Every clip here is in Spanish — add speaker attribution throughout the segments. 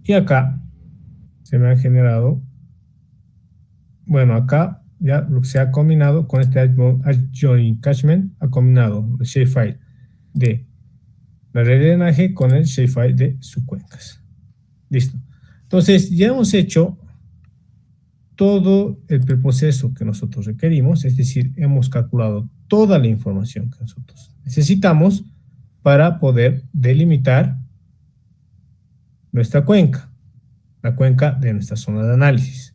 Speaker 1: Y acá se me han generado, bueno, acá ya lo que se ha combinado con este adjoint catchment, ha combinado el shapefile de la red de drenaje con el shapefile de subcuencas. Listo. Entonces, ya hemos hecho todo el preproceso que nosotros requerimos, es decir, hemos calculado toda la información que nosotros necesitamos para poder delimitar nuestra cuenca, la cuenca de nuestra zona de análisis.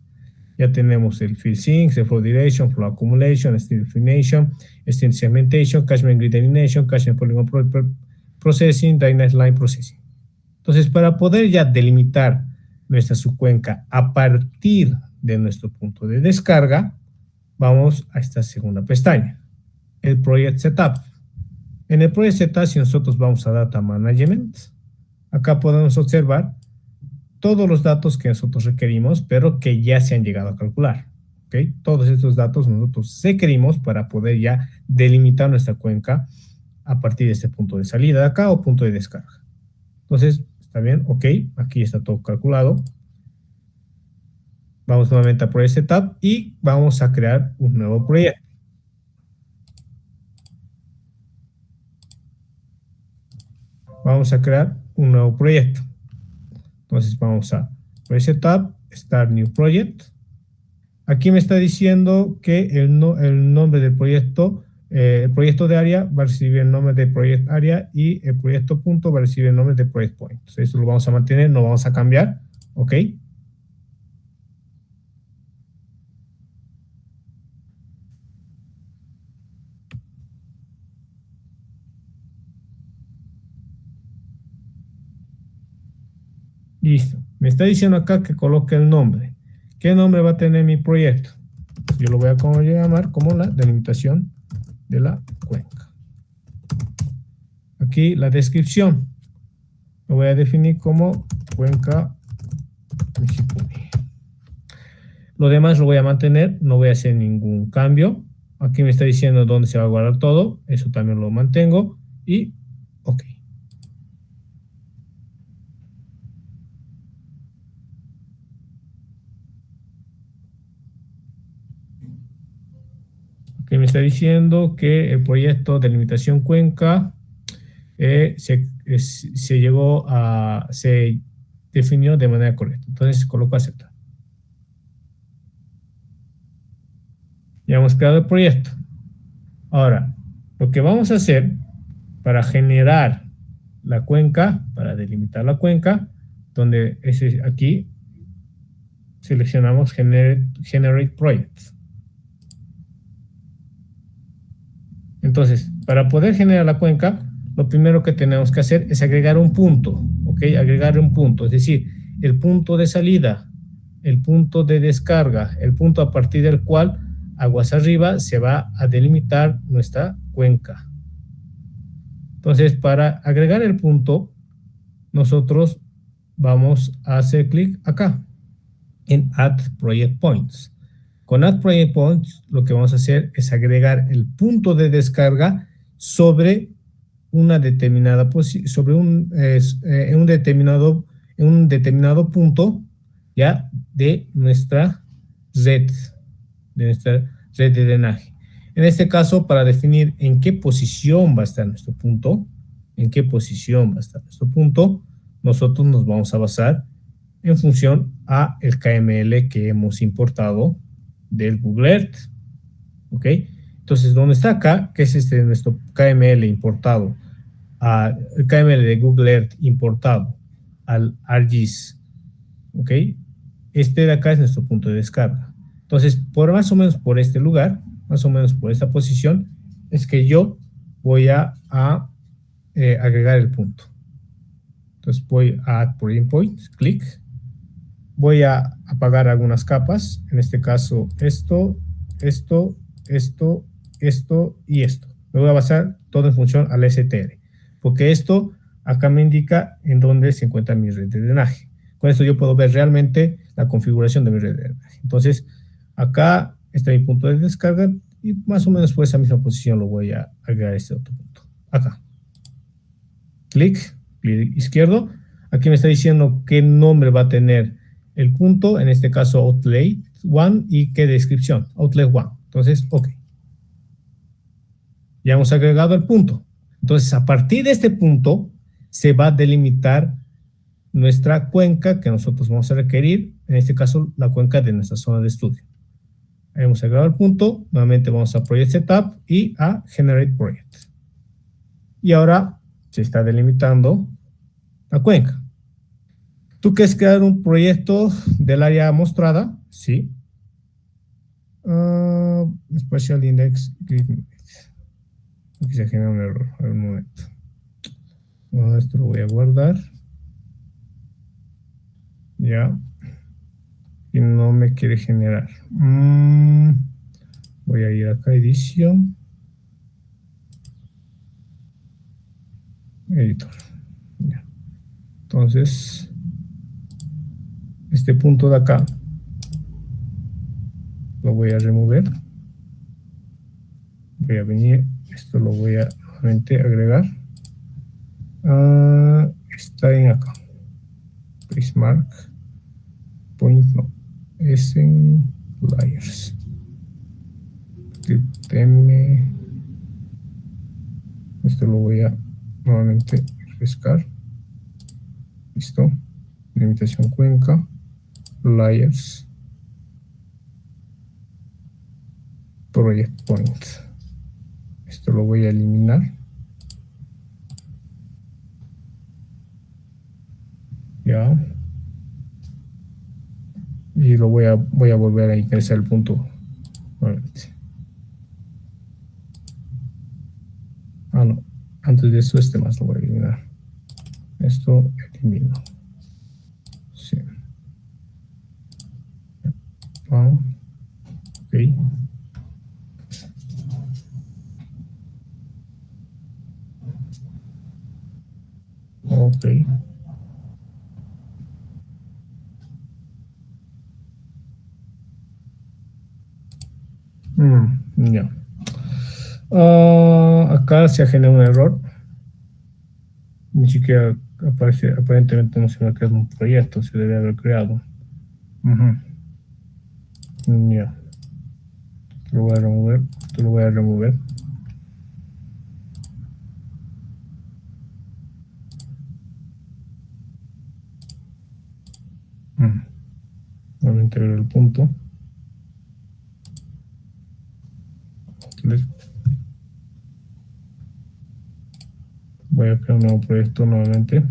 Speaker 1: Ya tenemos el field sinks, el flow direction, flow accumulation, stream definition, stream segmentation, catchment grid delineation, catchment polygon processing, drainage line processing. Entonces, para poder ya delimitar nuestra subcuenca a partir de nuestro punto de descarga, vamos a esta segunda pestaña, el Project Setup. En el Project Setup, si nosotros vamos a Data Management, acá podemos observar todos los datos que nosotros requerimos, pero que ya se han llegado a calcular. ¿Okay? Todos estos datos nosotros requerimos para poder ya delimitar nuestra cuenca a partir de este punto de salida de acá o punto de descarga. Entonces, está bien, ok, aquí está todo calculado. Vamos nuevamente a Project Setup y vamos a crear un nuevo proyecto. Vamos a crear un nuevo proyecto. Entonces vamos a Project Setup, Start New Project. Aquí me está diciendo que el nombre del proyecto, el proyecto de área va a recibir el nombre de Project Area y el proyecto punto va a recibir el nombre de Project Point. Entonces, esto lo vamos a mantener, no vamos a cambiar, ¿ok? Listo. Me está diciendo acá que coloque el nombre. ¿Qué nombre va a tener mi proyecto? Yo lo voy a llamar como la delimitación de la cuenca. Aquí la descripción. Lo voy a definir como cuenca Michiquillay. Lo demás lo voy a mantener, no voy a hacer ningún cambio. Aquí me está diciendo dónde se va a guardar todo. Eso también lo mantengo. Y ok. Aquí me está diciendo que el proyecto de delimitación cuenca se definió de manera correcta. Entonces coloco aceptar. Ya hemos creado el proyecto. Ahora, lo que vamos a hacer para generar la cuenca, para delimitar la cuenca, donde aquí seleccionamos Generate Projects. Entonces, para poder generar la cuenca, lo primero que tenemos que hacer es agregar un punto, ¿ok? Agregar un punto, es decir, el punto de salida, el punto de descarga, el punto a partir del cual aguas arriba se va a delimitar nuestra cuenca. Entonces, para agregar el punto, nosotros vamos a hacer clic acá, en Add Project Points. Con Add Project Points, lo que vamos a hacer es agregar el punto de descarga sobre una determinada sobre un determinado punto ya de nuestra red de drenaje. En este caso, para definir en qué posición va a estar nuestro punto, nosotros nos vamos a basar en función a el KML que hemos importado del Google Earth. ¿Ok? Entonces, donde está acá, que es nuestro KML importado, el KML de Google Earth importado al ArcGIS, ¿ok? Este de acá es nuestro punto de descarga. Entonces, más o menos por este lugar, más o menos por esta posición, es que yo voy a agregar el punto. Entonces voy a Add Project Points, clic. Voy a apagar algunas capas, en este caso esto y esto. Me voy a basar todo en función al STR, porque esto acá me indica en dónde se encuentra mi red de drenaje. Con esto yo puedo ver realmente la configuración de mi red de drenaje. Entonces, acá está mi punto de descarga y más o menos por esa misma posición lo voy a agregar este otro punto. Acá. Clic izquierdo. Aquí me está diciendo qué nombre va a tener el punto, en este caso outlet 1 y qué descripción, outlet 1. Entonces, ok. Ya hemos agregado el punto. Entonces, a partir de este punto, se va a delimitar nuestra cuenca que nosotros vamos a requerir, en este caso, la cuenca de nuestra zona de estudio. Hemos agregado el punto, nuevamente vamos a Project Setup y a Generate Project. Y ahora se está delimitando la cuenca. ¿Tú quieres crear un proyecto del área mostrada? Sí. Special Index Grid. Aquí se genera un error. A ver, un momento. Esto lo voy a guardar. Ya. Y no me quiere generar. Voy a ir acá, edición. Editor. Ya. Entonces, este punto de acá lo voy a remover. Voy a venir. Esto lo voy a nuevamente agregar. Está en acá. Prismark. Point no. Es en layers. M. Esto lo voy a nuevamente refrescar. Listo. Limitación cuenca. Layers. Project point. Esto lo voy a eliminar. Ya. Y lo voy a volver a ingresar el punto nuevamente. No. Antes de eso, este más lo voy a eliminar. Esto elimino. Sí. Ok. Ok. Ya. Acá se ha generado un error. Ni siquiera aparece, aparentemente no se me ha creado un proyecto, se debe haber creado. Ya. Lo voy a remover. Esto lo voy a remover. Voy a integrar el punto. Entonces, voy a crear un nuevo proyecto nuevamente.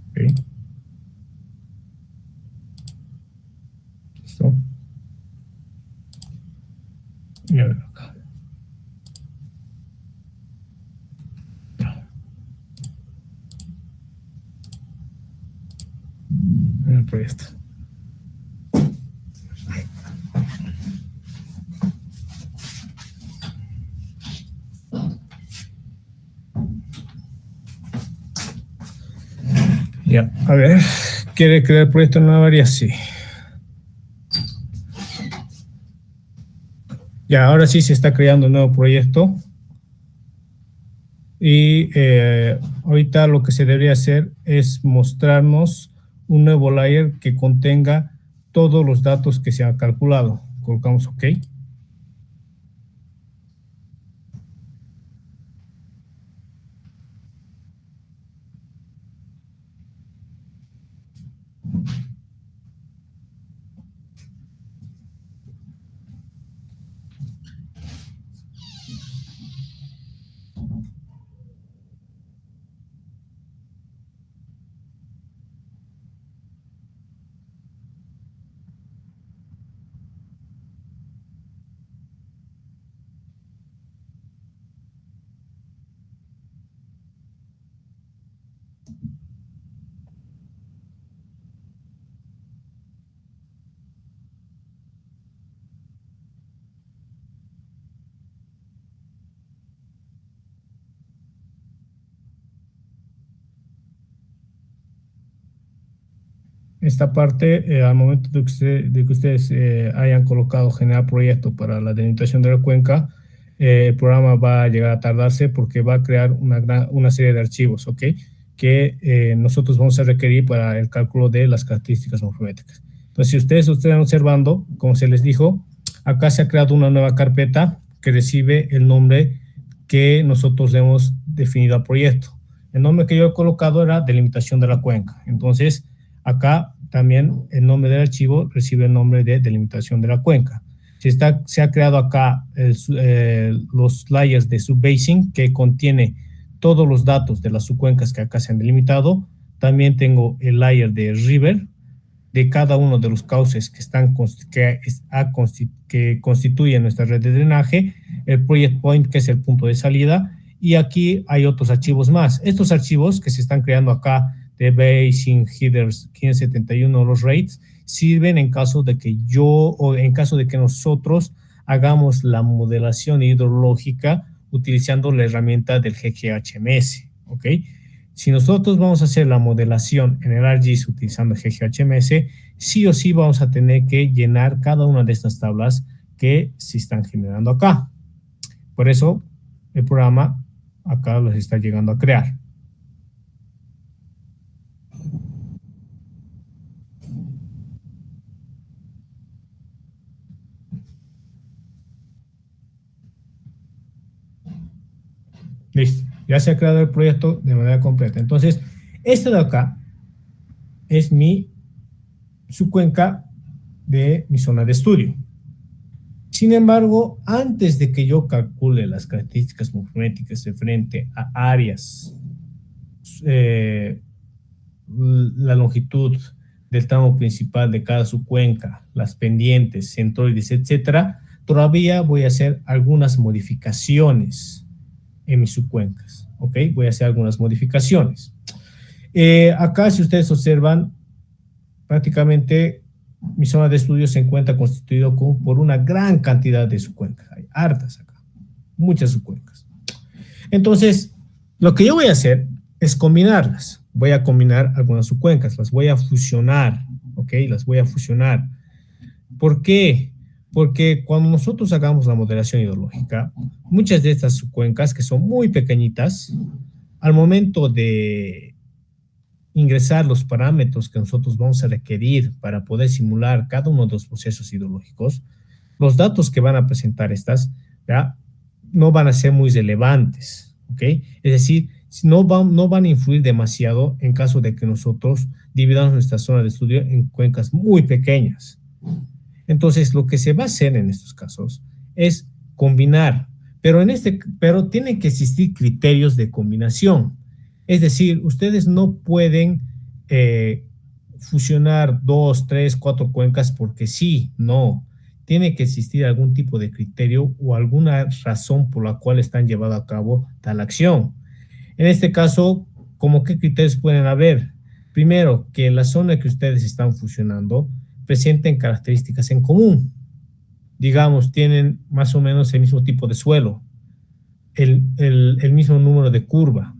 Speaker 1: Ok. Listo. Y a ver acá. El proyecto. Ya, a ver, ¿quiere crear el proyecto en una área? Sí. Ya, ahora sí se está creando un nuevo proyecto. Y ahorita lo que se debería hacer es mostrarnos un nuevo layer que contenga todos los datos que se han calculado. Colocamos OK. esta parte, al momento de que ustedes hayan colocado generar proyecto para la delimitación de la cuenca, el programa va a llegar a tardarse porque va a crear una serie de archivos, ¿ok? Que nosotros vamos a requerir para el cálculo de las características morfométricas. Entonces, si ustedes están observando, como se les dijo, acá se ha creado una nueva carpeta que recibe el nombre que nosotros le hemos definido al proyecto. El nombre que yo he colocado era delimitación de la cuenca. Entonces, acá también el nombre del archivo recibe el nombre de delimitación de la cuenca. Se ha creado acá los layers de subbasing que contiene todos los datos de las subcuencas que acá se han delimitado. También tengo el layer de river de cada uno de los cauces que constituyen nuestra red de drenaje, el project point, que es el punto de salida, y aquí hay otros archivos más. Estos archivos que se están creando acá de basing, headers 571, los rates, sirven en caso de que nosotros hagamos la modelación hidrológica utilizando la herramienta del GGHMS, ¿ok? Si nosotros vamos a hacer la modelación en el ArcGIS utilizando el GGHMS, sí o sí vamos a tener que llenar cada una de estas tablas que se están generando acá. Por eso, el programa acá los está llegando a crear. Listo, ya se ha creado el proyecto de manera completa. Entonces, este de acá es su cuenca de mi zona de estudio. Sin embargo, antes de que yo calcule las características morfométricas de frente a áreas, la longitud del tramo principal de cada subcuenca, las pendientes, centroides, etcétera, todavía voy a hacer algunas modificaciones en mis subcuencas, ¿ok? Voy a hacer algunas modificaciones. Acá, si ustedes observan, prácticamente mi zona de estudio se encuentra constituido por una gran cantidad de subcuencas. Hay hartas acá, muchas subcuencas. Entonces, lo que yo voy a hacer es combinarlas. Voy a combinar algunas subcuencas, las voy a fusionar, ¿ok? Las voy a fusionar. ¿Por qué? Porque cuando nosotros hagamos la modelación hidrológica, muchas de estas subcuencas, que son muy pequeñitas, al momento de ingresar los parámetros que nosotros vamos a requerir para poder simular cada uno de los procesos hidrológicos, los datos que van a presentar estas, ¿ya?, no van a ser muy relevantes, ¿ok? Es decir, no van a influir demasiado en caso de que nosotros dividamos nuestra zona de estudio en cuencas muy pequeñas. Entonces, lo que se va a hacer en estos casos es combinar, pero tienen que existir criterios de combinación. Es decir, ustedes no pueden fusionar 2, 3, 4 cuencas porque sí, no. Tiene que existir algún tipo de criterio o alguna razón por la cual están llevando a cabo tal acción. En este caso, ¿cómo qué criterios pueden haber? Primero, que la zona que ustedes están fusionando presenten características en común. Digamos, tienen más o menos el mismo tipo de suelo, el mismo número de curva.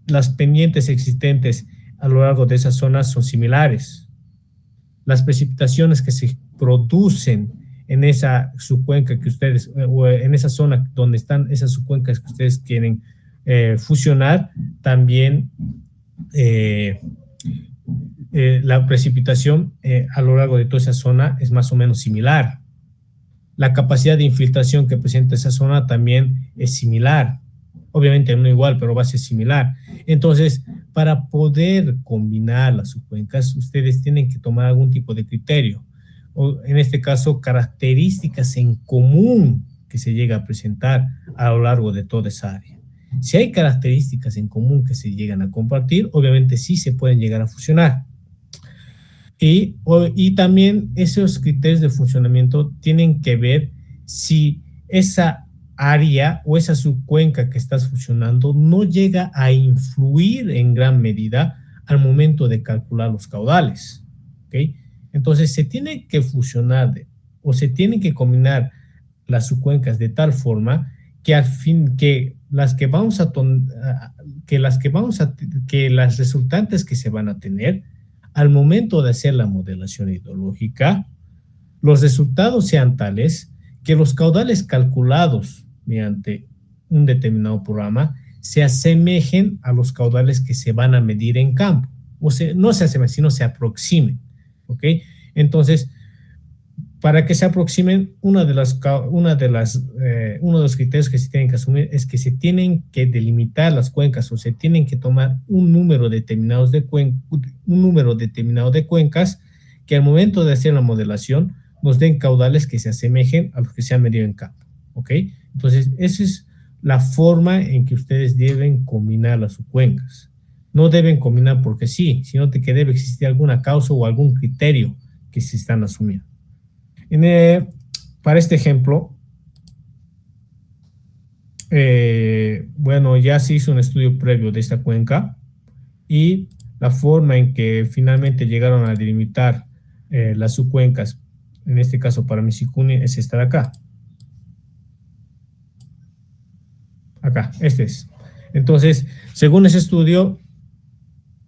Speaker 1: Las pendientes existentes a lo largo de esas zonas son similares. Las precipitaciones que se producen en esa subcuenca que ustedes, o en esa zona donde están esas subcuencas que ustedes quieren fusionar, también la precipitación a lo largo de toda esa zona es más o menos similar. La capacidad de infiltración que presenta esa zona también es similar. Obviamente no igual, pero va a ser similar. Entonces, para poder combinar las subcuencas, ustedes tienen que tomar algún tipo de criterio. O, en este caso, características en común que se llega a presentar a lo largo de toda esa área. Si hay características en común que se llegan a compartir, obviamente sí se pueden llegar a fusionar. Y también esos criterios de funcionamiento tienen que ver si esa área o esa subcuenca que estás fusionando no llega a influir en gran medida al momento de calcular los caudales, ¿ok? Entonces se tiene que fusionar o se tienen que combinar las subcuencas de tal forma que al fin que las resultantes que se van a tener al momento de hacer la modelación hidrológica, los resultados sean tales que los caudales calculados mediante un determinado programa se asemejen a los caudales que se van a medir en campo. O sea, no se asemejen, sino se aproximen. ¿Ok? Entonces, para que se aproximen, uno de los criterios que se tienen que asumir es que se tienen que delimitar las cuencas o se tienen que tomar un número determinado de cuencas que al momento de hacer la modelación nos den caudales que se asemejen a los que se han medido en campo. ¿Ok? Entonces, esa es la forma en que ustedes deben combinar las subcuencas. No deben combinar porque sí, sino que debe existir alguna causa o algún criterio que se están asumiendo. Para este ejemplo, bueno, ya se hizo un estudio previo de esta cuenca y la forma en que finalmente llegaron a delimitar las subcuencas, en este caso para Misikuni, es esta de acá. Acá, este es. Entonces, según ese estudio,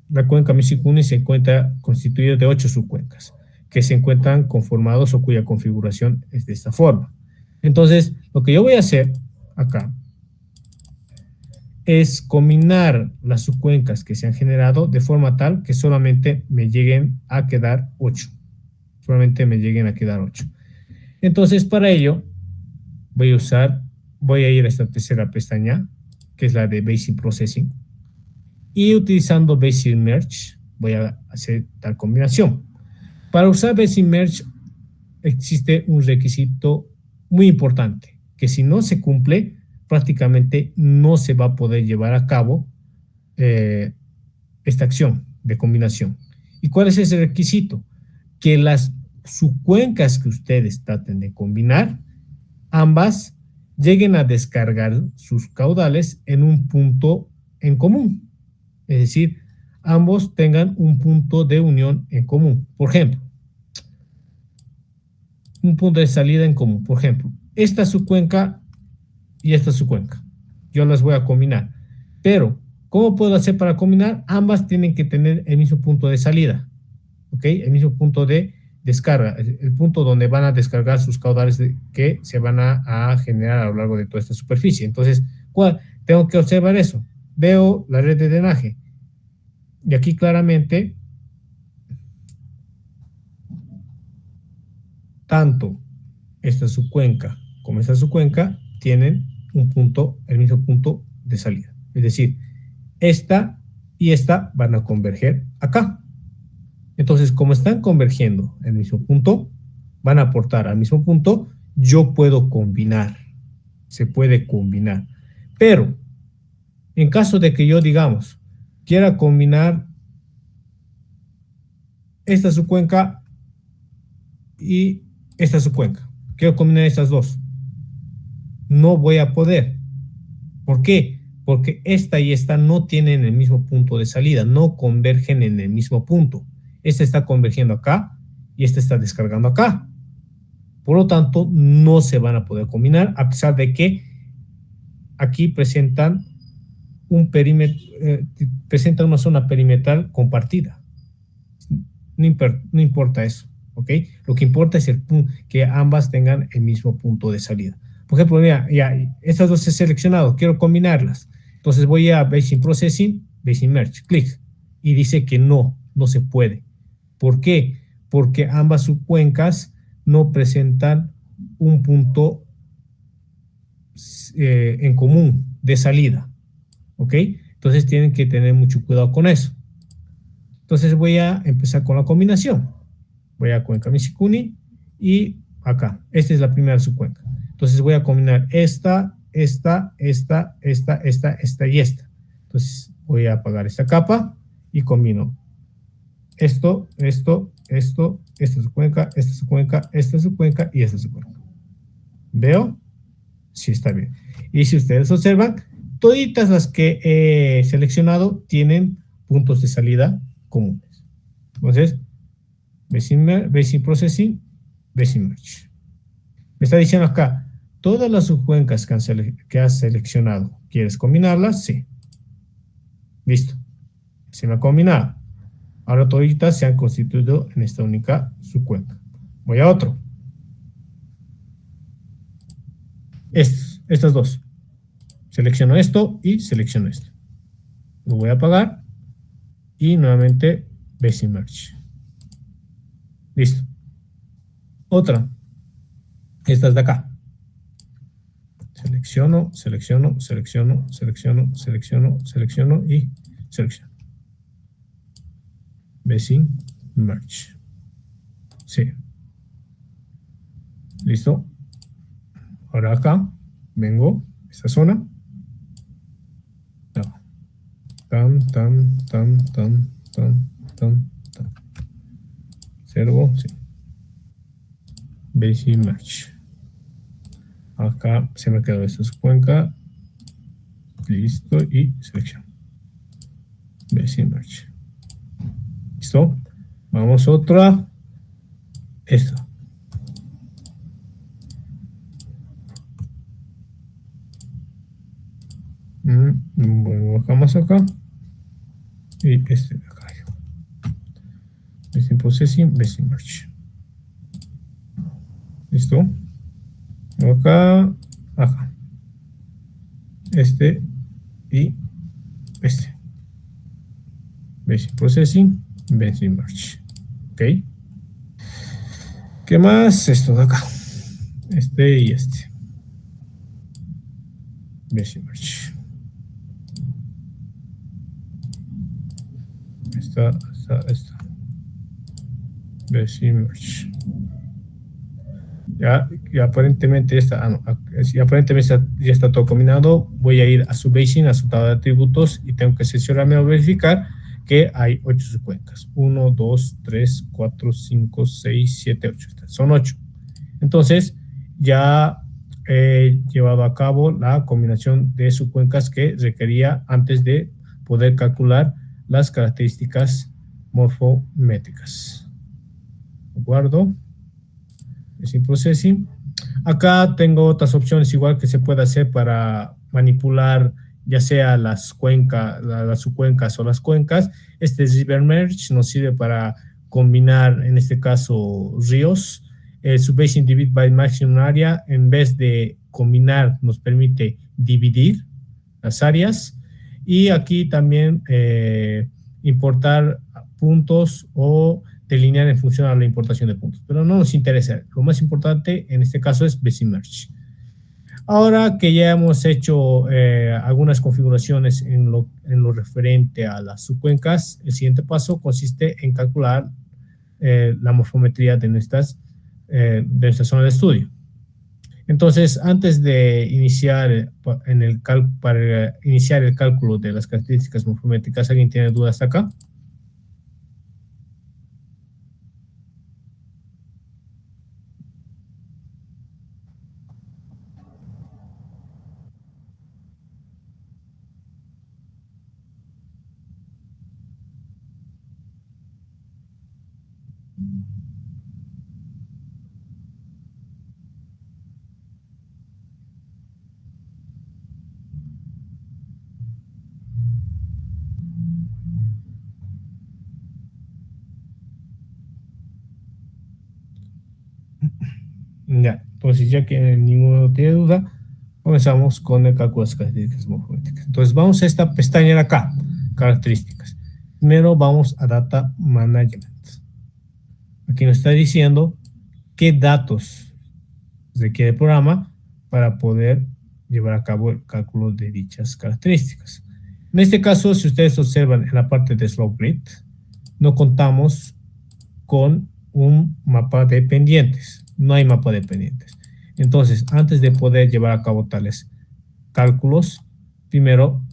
Speaker 1: la cuenca Misikuni se encuentra constituida de 8 subcuencas que se encuentran conformados o cuya configuración es de esta forma. Entonces, lo que yo voy a hacer acá es combinar las subcuencas que se han generado de forma tal que solamente me lleguen a quedar 8. Solamente me lleguen a quedar 8. Entonces, para ello, voy a ir a esta tercera pestaña, que es la de Basic Processing, y utilizando Basic Merge, voy a hacer tal combinación. Para usar Basic Merge existe un requisito muy importante, que si no se cumple, prácticamente no se va a poder llevar a cabo esta acción de combinación. ¿Y cuál es ese requisito? Que las subcuencas que ustedes traten de combinar, ambas lleguen a descargar sus caudales en un punto en común. Es decir, ambos tengan un punto de unión en común. Por ejemplo, un punto de salida en común. Por ejemplo, esta es su cuenca y esta es su cuenca. Yo las voy a combinar. Pero, ¿cómo puedo hacer para combinar? Ambas tienen que tener el mismo punto de salida. ¿Ok? El mismo punto de descarga. El punto donde van a descargar sus caudales que se van a generar a lo largo de toda esta superficie. Entonces, ¿cuál? Tengo que observar eso. Veo la red de drenaje. Y aquí claramente, tanto esta subcuenca como esta subcuenca tienen el mismo punto de salida. Es decir, esta y esta van a converger acá. Entonces, como están convergiendo en el mismo punto, van a aportar al mismo punto, yo puedo combinar. Se puede combinar. Pero, en caso de que yo, digamos, quiera combinar esta subcuenca y esta subcuenca. Quiero combinar estas dos. No voy a poder. ¿Por qué? Porque esta y esta no tienen el mismo punto de salida, no convergen en el mismo punto. Esta está convergiendo acá y esta está descargando acá. Por lo tanto, no se van a poder combinar, a pesar de que aquí presentan un perímetro, presentan una zona perimetral compartida. No importa eso, ¿ok? Lo que importa es que ambas tengan el mismo punto de salida. Por ejemplo, mira, ya estas dos he seleccionado, quiero combinarlas. Entonces voy a Basic Processing, Basic Merge, clic, y dice que no se puede. ¿Por qué? Porque ambas subcuencas no presentan un punto en común de salida, ¿ok? Entonces tienen que tener mucho cuidado con eso. Entonces voy a empezar con la combinación. Voy a cuenca Misikuni y acá. Esta es la primera subcuenca. Entonces voy a combinar esta y esta. Entonces voy a apagar esta capa y combino esto, esta subcuenca y esta subcuenca. ¿Veo? Sí, está bien. Y si ustedes observan, toditas las que he seleccionado tienen puntos de salida comunes. Entonces, Basic Processing, Basic Merge. Me está diciendo acá, todas las subcuencas que has seleccionado, ¿quieres combinarlas? Sí. Listo. Se me ha combinado. Ahora toditas se han constituido en esta única subcuenca. Voy a otro. Estas dos. Selecciono esto y selecciono esto. Lo voy a apagar y nuevamente Basin Merge. Listo. Otra. Estas de acá. Selecciono, selecciono, selecciono, selecciono, selecciono, selecciono y selecciono. Basin Merge. Sí. Listo. Ahora acá vengo esta zona. Tan, tan, tan, tan, tan, tan, tan. Observo, sí. Basin Merge. Acá se me quedó esta cuenca. Listo. Y selecciono. Basin Merge. Listo. Vamos a otra. Esto. Bueno, bajamos acá. Y este de acá. Basin Processing, Basin Merge. Listo. Acá, acá. Este y este. Basin Processing, Basin Merge. Ok. ¿Qué más? Esto de acá. Este y este. Basin Merge. Esta. Basin Merge. Ya aparentemente ya está todo combinado. Voy a ir a su Basin, a su tabla de atributos y tengo que seleccionarme o verificar que hay 8 subcuencas. 1, 2, 3, 4, 5, 6, 7, 8. Son 8. Entonces, ya he llevado a cabo la combinación de subcuencas que requería antes de poder calcular las características morfométricas. Guardo. Basin Processing. Acá tengo otras opciones igual que se puede hacer para manipular ya sea las subcuencas o las cuencas. Este River Merge nos sirve para combinar, en este caso, ríos. Su Basin Divide by Maximum Area, en vez de combinar, nos permite dividir las áreas. Y aquí también importar puntos o delinear en función a la importación de puntos, pero no nos interesa. Lo más importante en este caso es Basin Merge. Ahora que ya hemos hecho algunas configuraciones en lo referente a las subcuencas, el siguiente paso consiste en calcular la morfometría de nuestra zona de estudio. Entonces, antes de iniciar para iniciar el cálculo de las características morfométricas, ¿alguien tiene dudas hasta acá? Ya, entonces ya que ninguno tiene duda, comenzamos con el cálculo de las características morfométricas. Entonces vamos a esta pestaña de acá, características. Primero vamos a Data Management. Aquí nos está diciendo qué datos requiere el programa para poder llevar a cabo el cálculo de dichas características. En este caso, si ustedes observan en la parte de Slope Grid, no contamos con un mapa de pendientes. No hay mapa de pendientes. Entonces, antes de poder llevar a cabo tales cálculos, primero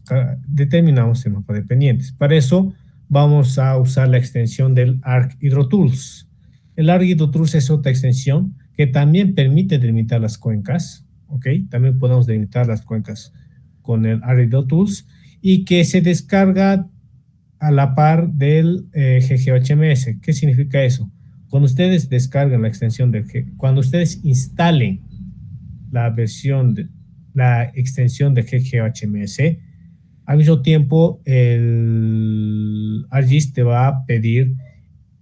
Speaker 1: determinamos el mapa de pendientes. Para eso, vamos a usar la extensión del ArcHydroTools. El ArcHydroTools es otra extensión que también permite delimitar las cuencas. ¿Ok? También podemos delimitar las cuencas con el ArcHydroTools y que se descarga a la par del GeoHMS. ¿Qué significa eso? Cuando ustedes descargan la extensión cuando ustedes instalen la extensión de GeoHMS, al mismo tiempo el ArcGIS te va a pedir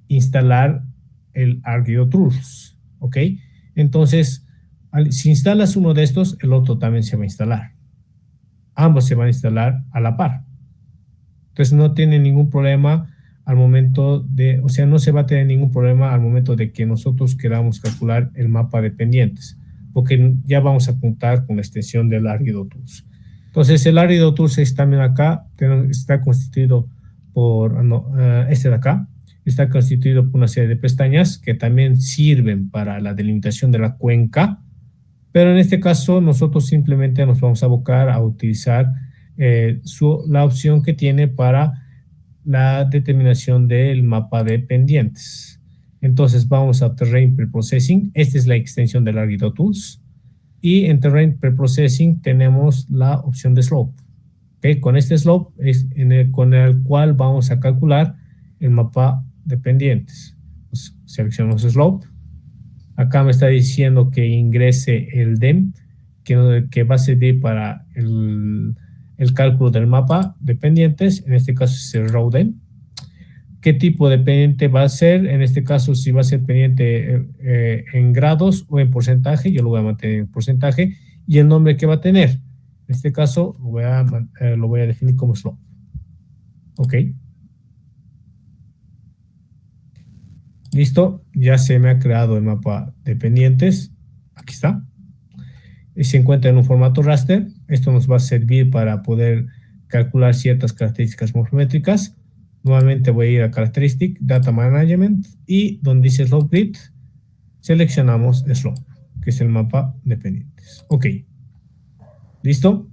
Speaker 1: instalar el ArcGIS, ¿ok? Entonces, si instalas uno de estos, el otro también se va a instalar. Ambos se van a instalar a la par. Entonces no tiene ningún problema al momento de, o sea, no se va a tener ningún problema al momento de que nosotros queramos calcular el mapa de pendientes, porque ya vamos a contar con la extensión del ArcGIS. Entonces el ArcGIS es también acá, está constituido por, este de acá, está constituido por una serie de pestañas que también sirven para la delimitación de la cuenca, pero en este caso nosotros simplemente nos vamos a abocar a utilizar la opción que tiene para la determinación del mapa de pendientes. Entonces vamos a Terrain Preprocessing. Esta es la extensión del ArcGIS. Y en Terrain Preprocessing tenemos la opción de Slope. ¿Okay? Con este Slope es con el cual vamos a calcular el mapa de pendientes. Pues seleccionamos Slope. Acá me está diciendo que ingrese el DEM, que va a servir para el cálculo del mapa de pendientes. En este caso es el raw DEM. ¿Qué tipo de pendiente va a ser? En este caso, si va a ser pendiente en grados o en porcentaje, yo lo voy a mantener en porcentaje. Y el nombre que va a tener. En este caso, lo voy a definir como slope. ¿Ok? Listo, ya se me ha creado el mapa de pendientes. Aquí está. Y se encuentra en un formato raster. Esto nos va a servir para poder calcular ciertas características morfométricas. Nuevamente voy a ir a Characteristic, Data Management y donde dice Slope Grid, seleccionamos Slope, que es el mapa de pendientes. Ok, ¿listo?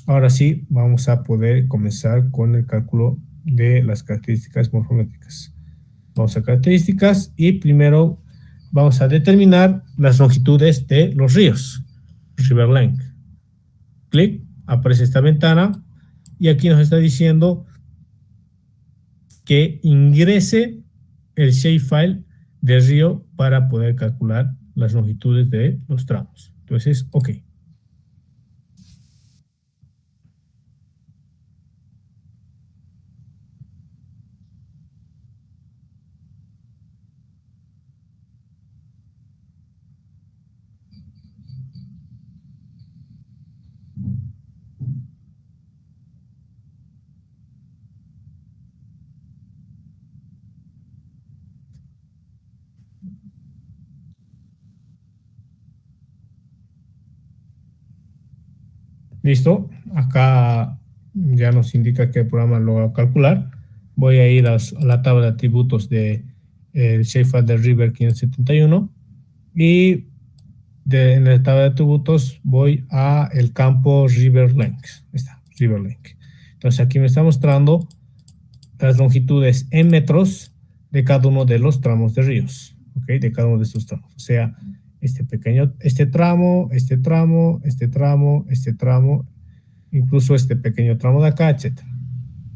Speaker 1: Ahora sí, vamos a poder comenzar con el cálculo de las características morfométricas. Vamos a características y primero vamos a determinar las longitudes de los ríos. River Length. Clic, aparece esta ventana y aquí nos está diciendo que ingrese el shapefile del río para poder calcular las longitudes de los tramos. Entonces, ok. Listo. Acá ya nos indica que el programa lo va a calcular. Voy a ir a la tabla de atributos de el shapefile de River 571 y en la tabla de atributos voy a el campo River Length. Ahí está, River Length. Entonces aquí me está mostrando las longitudes en metros de cada uno de los tramos de ríos, ¿ok? De cada uno de estos tramos. O sea, este tramo, este tramo, este tramo, este tramo, incluso este pequeño tramo de acá, etc.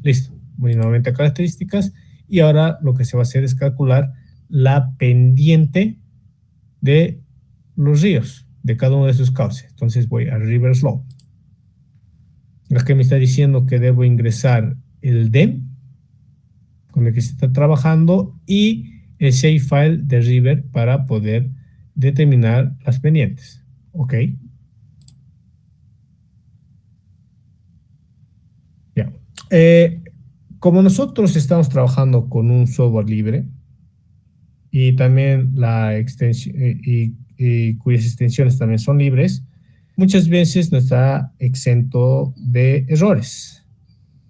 Speaker 1: Listo. Voy nuevamente a características y ahora lo que se va a hacer es calcular la pendiente de los ríos, de cada uno de sus cauces. Entonces voy a River Slope. Aquí me está diciendo que debo ingresar el DEM con el que se está trabajando y el shapefile de River para poder determinar las pendientes. Ok. Ya. Como nosotros estamos trabajando con un software libre y también la extensión y cuyas extensiones también son libres, muchas veces no está exento de errores.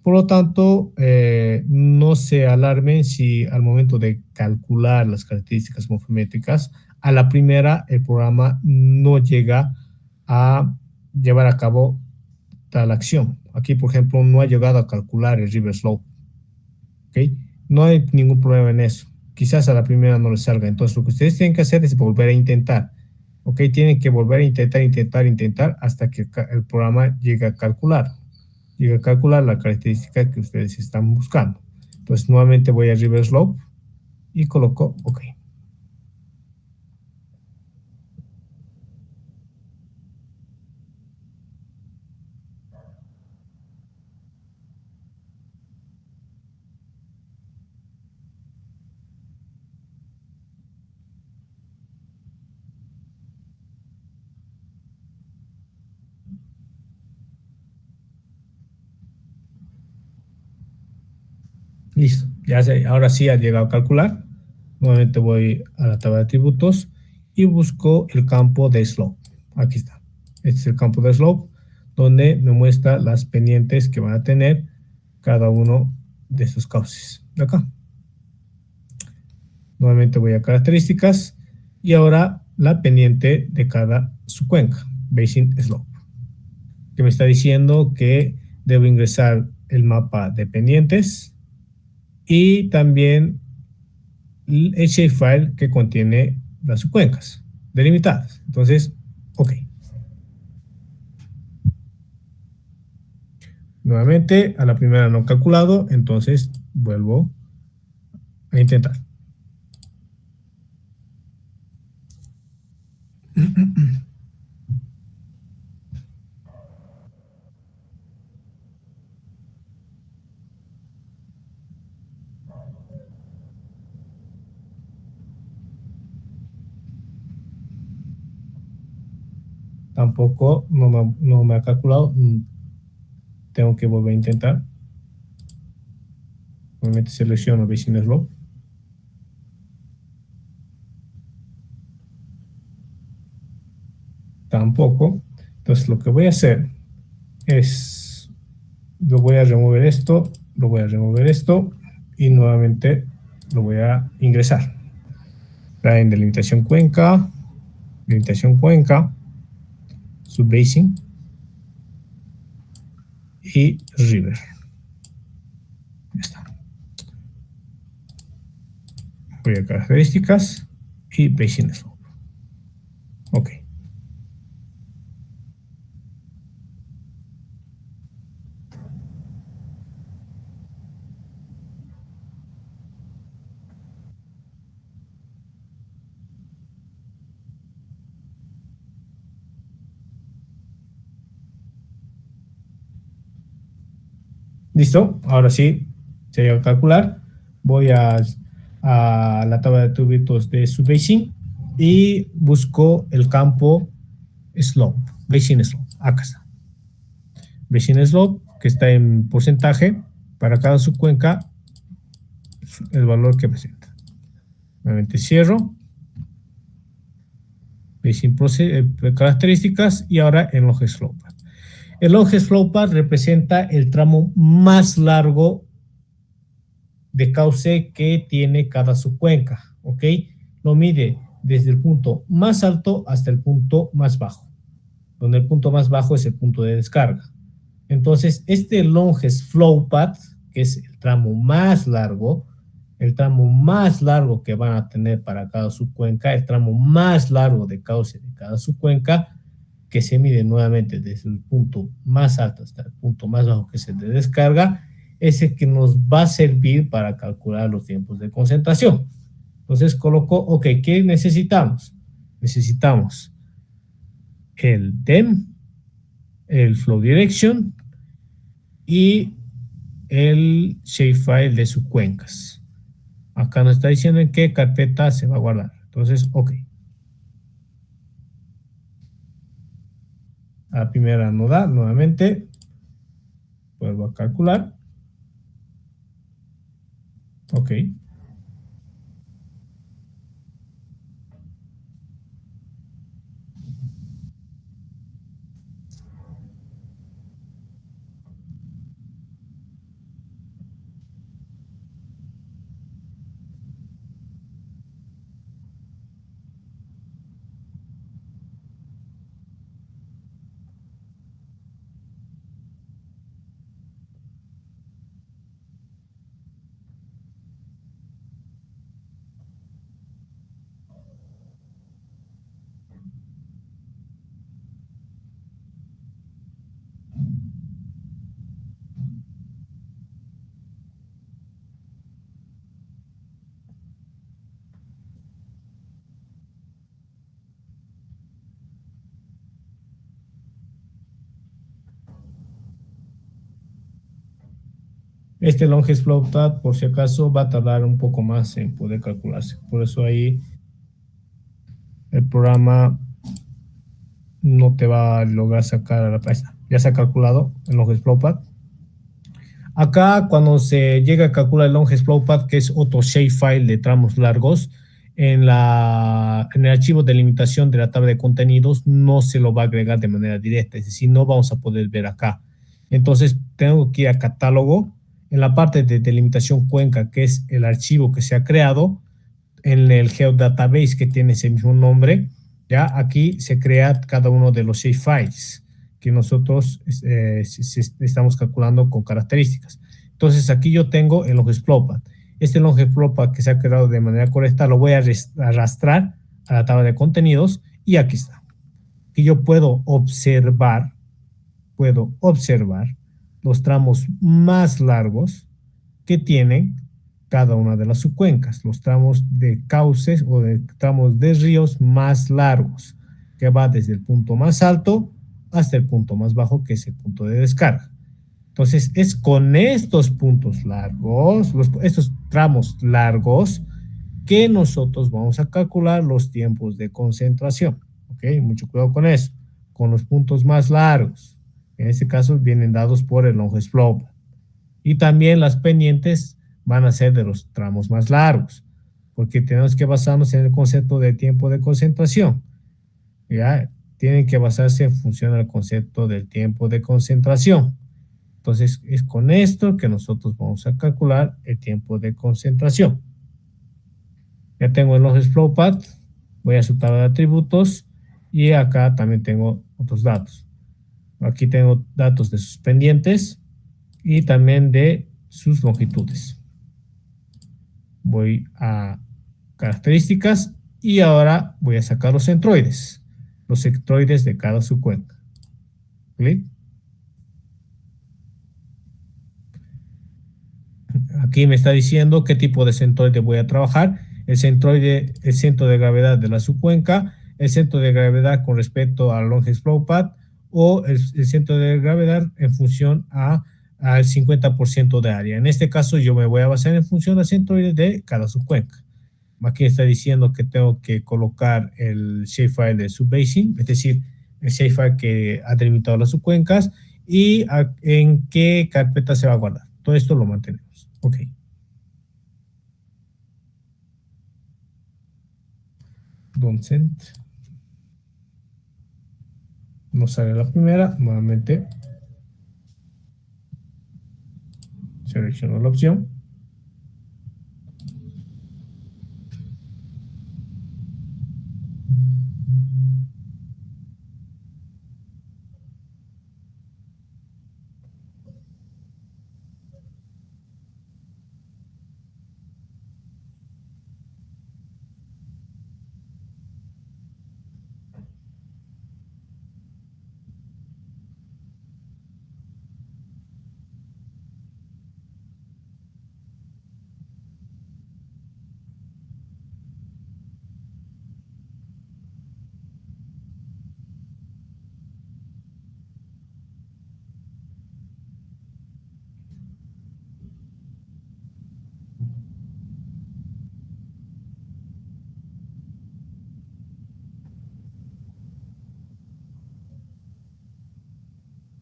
Speaker 1: Por lo tanto, no se alarmen si al momento de calcular las características morfométricas, a la primera el programa no llega a llevar a cabo tal acción. Aquí, por ejemplo, no ha llegado a calcular el river slope. ¿Okay? No hay ningún problema en eso. Quizás a la primera no les salga. Entonces, lo que ustedes tienen que hacer es volver a intentar. ¿Ok? Tienen que volver a intentar hasta que el programa llegue a calcular. Llegue a calcular la característica que ustedes están buscando. Entonces, nuevamente voy a River Slope y coloco OK. Listo. Ahora sí ha llegado a calcular. Nuevamente voy a la tabla de atributos y busco el campo de slope. Aquí está. Este es el campo de slope donde me muestra las pendientes que van a tener cada uno de estos cauces. De acá. Nuevamente voy a características y ahora la pendiente de cada subcuenca, basin slope, que me está diciendo que debo ingresar el mapa de pendientes y también el shapefile que contiene las subcuencas delimitadas. Entonces, ok. Nuevamente, a la primera no calculado, entonces vuelvo a intentar. Tampoco no me ha calculado. Tengo que volver a intentar. Nuevamente selecciono Basin Slope. Tampoco. Entonces lo que voy a hacer es, lo voy a remover esto, lo voy a remover esto y nuevamente lo voy a ingresar. En delimitación cuenca, subbasing y river. Ya está. Voy a características y basin slope. Ok. Listo. Ahora sí, se llega a calcular. Voy a la tabla de atributos de subbasing y busco el campo slope, basin slope. Acá está. Basin slope, que está en porcentaje para cada subcuenca, el valor que presenta. Nuevamente cierro. Basin características y ahora el longe slope. El longe slope representa el tramo más largo de cauce que tiene cada subcuenca, ¿ok? Lo mide desde el punto más alto hasta el punto más bajo, donde el punto más bajo es el punto de descarga. Entonces, este longest flow path, que es el tramo más largo que van a tener para cada subcuenca, el tramo más largo de cauce de cada subcuenca, que se mide nuevamente desde el punto más alto hasta el punto más bajo que es el de descarga, es el que nos va a servir para calcular los tiempos de concentración. Entonces coloco, ok, ¿qué necesitamos? Necesitamos el DEM, el flow direction y el shapefile de subcuencas. Acá nos está diciendo en qué carpeta se va a guardar. Entonces, ok. A la primera no da, nuevamente. Vuelvo a calcular. Ok. Este longest flow path, por si acaso, va a tardar un poco más en poder calcularse. Por eso ahí el programa no te va a lograr sacar a la página. Ya se ha calculado el longest flow path. Acá, cuando se llega a calcular el longest flow path, que es otro shapefile de tramos largos, en el archivo de limitación de la tabla de contenidos no se lo va a agregar de manera directa, es decir, no vamos a poder ver acá. Entonces, tengo que ir a catálogo, en la parte de delimitación cuenca, que es el archivo que se ha creado, en el geodatabase que tiene ese mismo nombre, ya aquí se crea cada uno de los shapefiles que nosotros estamos calculando con características. Entonces aquí yo tengo el longest flow path. Este longest flow path que se ha creado de manera correcta lo voy a arrastrar a la tabla de contenidos y aquí está. Y yo puedo observar los tramos más largos que tienen cada una de las subcuencas, los tramos de cauces o de tramos de ríos más largos, que va desde el punto más alto hasta el punto más bajo, que es el punto de descarga. Entonces, es con estos puntos largos, estos tramos largos, que nosotros vamos a calcular los tiempos de concentración. ¿Ok? Mucho cuidado con eso. Con los puntos más largos. En este caso, vienen dados por el longest flow. Y también las pendientes van a ser de los tramos más largos, porque tenemos que basarnos en el concepto de tiempo de concentración. ¿Ya? Tienen que basarse en función del concepto del tiempo de concentración. Entonces, es con esto que nosotros vamos a calcular el tiempo de concentración. Ya tengo el longest flow path, voy a su tabla de atributos y acá también tengo otros datos. Aquí tengo datos de sus pendientes y también de sus longitudes. Voy a características y ahora voy a sacar los centroides de cada subcuenca. Clic. Aquí me está diciendo qué tipo de centroide voy a trabajar. El centro de gravedad de la subcuenca, el centro de gravedad con respecto al longest flow path o el centro de gravedad en función al 50% de área. En este caso yo me voy a basar en función del centroide de cada subcuenca. Aquí está diciendo que tengo que colocar el shapefile de subbasing, es decir, el shapefile que ha delimitado las subcuencas y en qué carpeta se va a guardar. Todo esto lo mantenemos. Ok. Doncent. No sale la primera. Nuevamente selecciono la opción.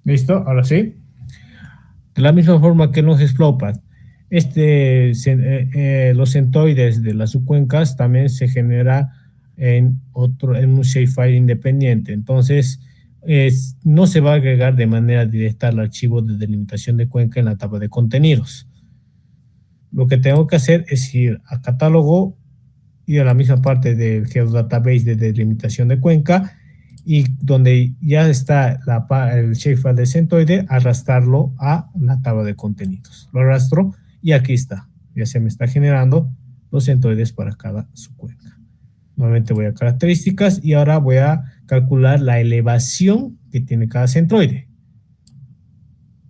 Speaker 1: Listo, ahora sí. De la misma forma que en los explopas, los centroides de las subcuencas también se genera en un shapefile independiente. Entonces, no se va a agregar de manera directa al archivo de delimitación de cuenca en la tabla de contenidos. Lo que tengo que hacer es ir a catálogo y a la misma parte del geodatabase de delimitación de cuenca y donde ya está el shapefile de centroide, arrastrarlo a la tabla de contenidos. Lo arrastro y aquí está. Ya se me está generando los centroides para cada subcuenca. Nuevamente voy a características y ahora voy a calcular la elevación que tiene cada centroide.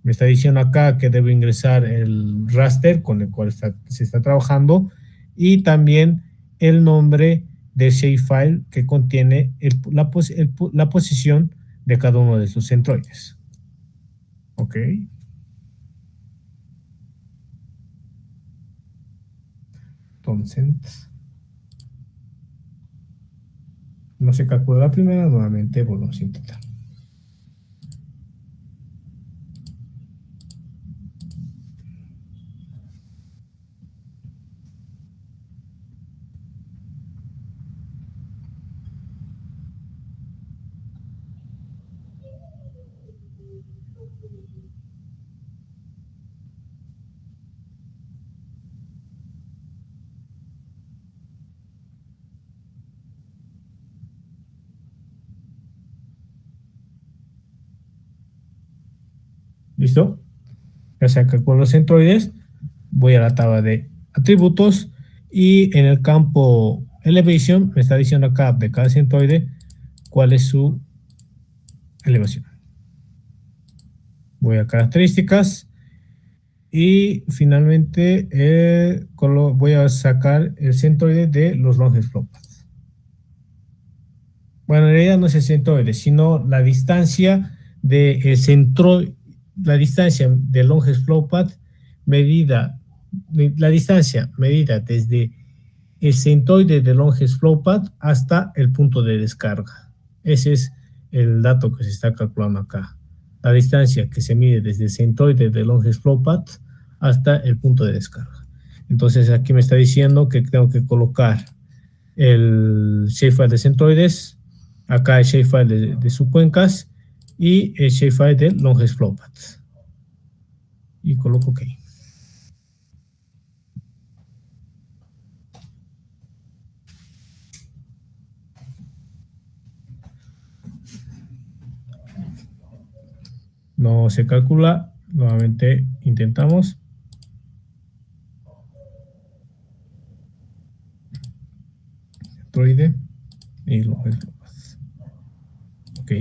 Speaker 1: Me está diciendo acá que debo ingresar el raster con el cual se está trabajando y también el nombre del shapefile que contiene la posición de cada uno de sus centroides. Ok. Entonces, no se calcula la primera, nuevamente volvemos a intentar. ¿Listo? Ya se calculan los centroides. Voy a la tabla de atributos y en el campo elevation me está diciendo acá de cada centroide cuál es su elevación. Voy a características y finalmente voy a sacar el centroide de los longest flow paths. Bueno, en realidad no es el centroide, sino la distancia del centro, la distancia del longest flow path medida, la distancia medida desde el centroide del longest flow path hasta el punto de descarga. Ese es el dato que se está calculando acá. La distancia que se mide desde el centroide del longest flow path hasta el punto de descarga. Entonces aquí me está diciendo que tengo que colocar el shapefile de centroides, acá el shapefile de subcuencas y el shapefile de longest flow path. Y coloco OK. No se calcula, nuevamente intentamos. Centroide y longest flow path. OK.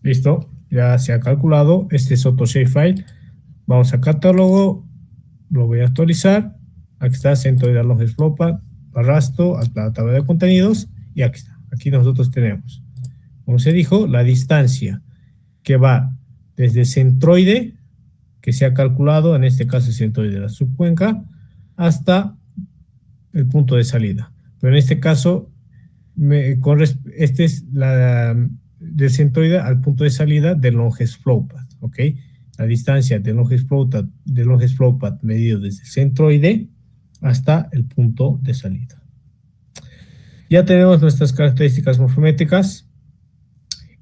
Speaker 1: Listo, ya se ha calculado. Este es otro shapefile. Vamos a catálogo, lo voy a actualizar. Aquí está, centroide longest flow path, arrastro a la tabla de contenidos y aquí está. Aquí nosotros tenemos, como se dijo, la distancia que va desde el centroide que se ha calculado, en este caso el centroide de la subcuenca, hasta el punto de salida. Pero en este caso, este es la del centroide al punto de salida del longest flow path, ¿ok? La distancia del longest flow path medido desde el centroide hasta el punto de salida. Ya tenemos nuestras características morfométricas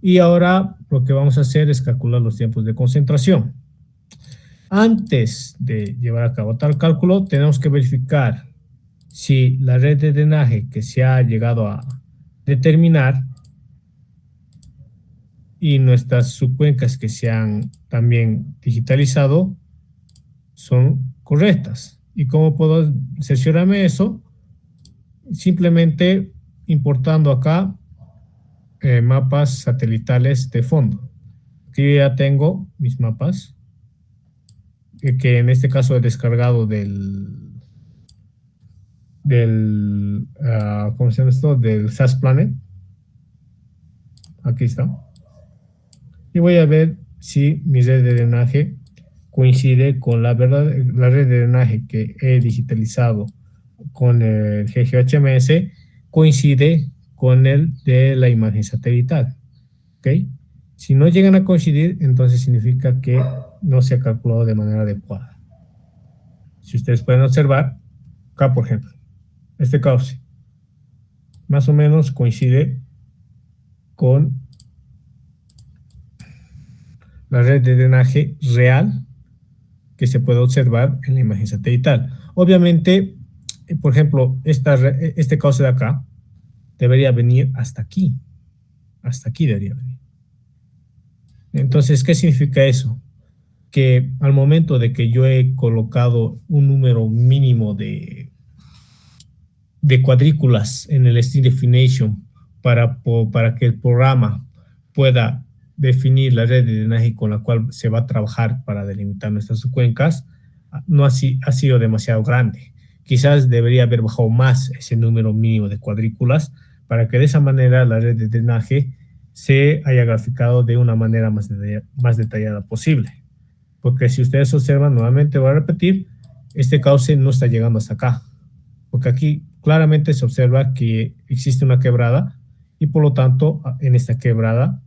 Speaker 1: y ahora lo que vamos a hacer es calcular los tiempos de concentración. Antes de llevar a cabo tal cálculo, tenemos que verificar si la red de drenaje que se ha llegado a determinar y nuestras subcuencas que se han también digitalizado son correctas. ¿Y cómo puedo cerciorarme eso? Simplemente importando acá mapas satelitales de fondo. Aquí ya tengo mis mapas que en este caso he descargado ¿cómo se llama esto? Del SAS Planet. Aquí está. Y voy a ver si mi red de drenaje coincide con la red de drenaje que he digitalizado con el GeoHMS, coincide con el de la imagen satelital. ¿Ok? Si no llegan a coincidir, entonces significa que no se ha calculado de manera adecuada. Si ustedes pueden observar, acá por ejemplo, este cauce más o menos coincide con la red de drenaje real que se puede observar en la imagen satelital. Obviamente, por ejemplo, este cauce de acá debería venir hasta aquí. Hasta aquí debería venir. Entonces, ¿qué significa eso? Que al momento de que yo he colocado un número mínimo de cuadrículas en el String Definition para que el programa pueda definir la red de drenaje con la cual se va a trabajar para delimitar nuestras subcuencas, no ha sido demasiado grande. quizás debería haber bajado más ese número mínimo de cuadrículas para que de esa manera la red de drenaje se haya graficado de una manera más detallada posible. Porque si ustedes observan, nuevamente voy a repetir, este cauce no está llegando hasta acá, porque aquí claramente se observa que existe una quebrada y por lo tanto en esta quebrada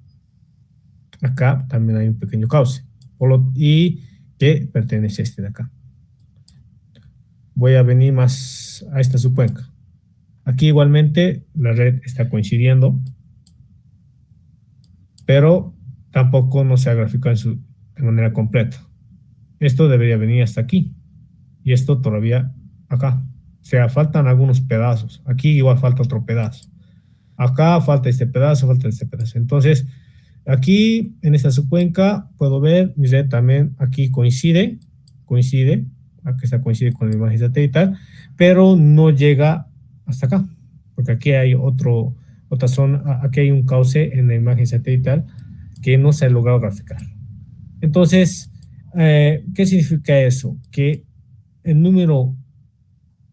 Speaker 1: acá también hay un pequeño cauce y que pertenece a este de acá. Voy a venir más a esta subcuenca. Aquí igualmente la red está coincidiendo, pero tampoco no se ha graficado de manera completa. Esto debería venir hasta aquí y esto todavía acá. O sea, faltan algunos pedazos. Aquí igual falta otro pedazo. Acá falta este pedazo, falta este pedazo. Entonces, aquí en esta subcuenca puedo ver mi red también aquí coincide, aquí está coincide con la imagen satelital, pero no llega hasta acá, porque aquí hay otra zona, aquí hay un cauce en la imagen satelital que no se ha logrado graficar. Entonces, ¿qué significa eso? Que el número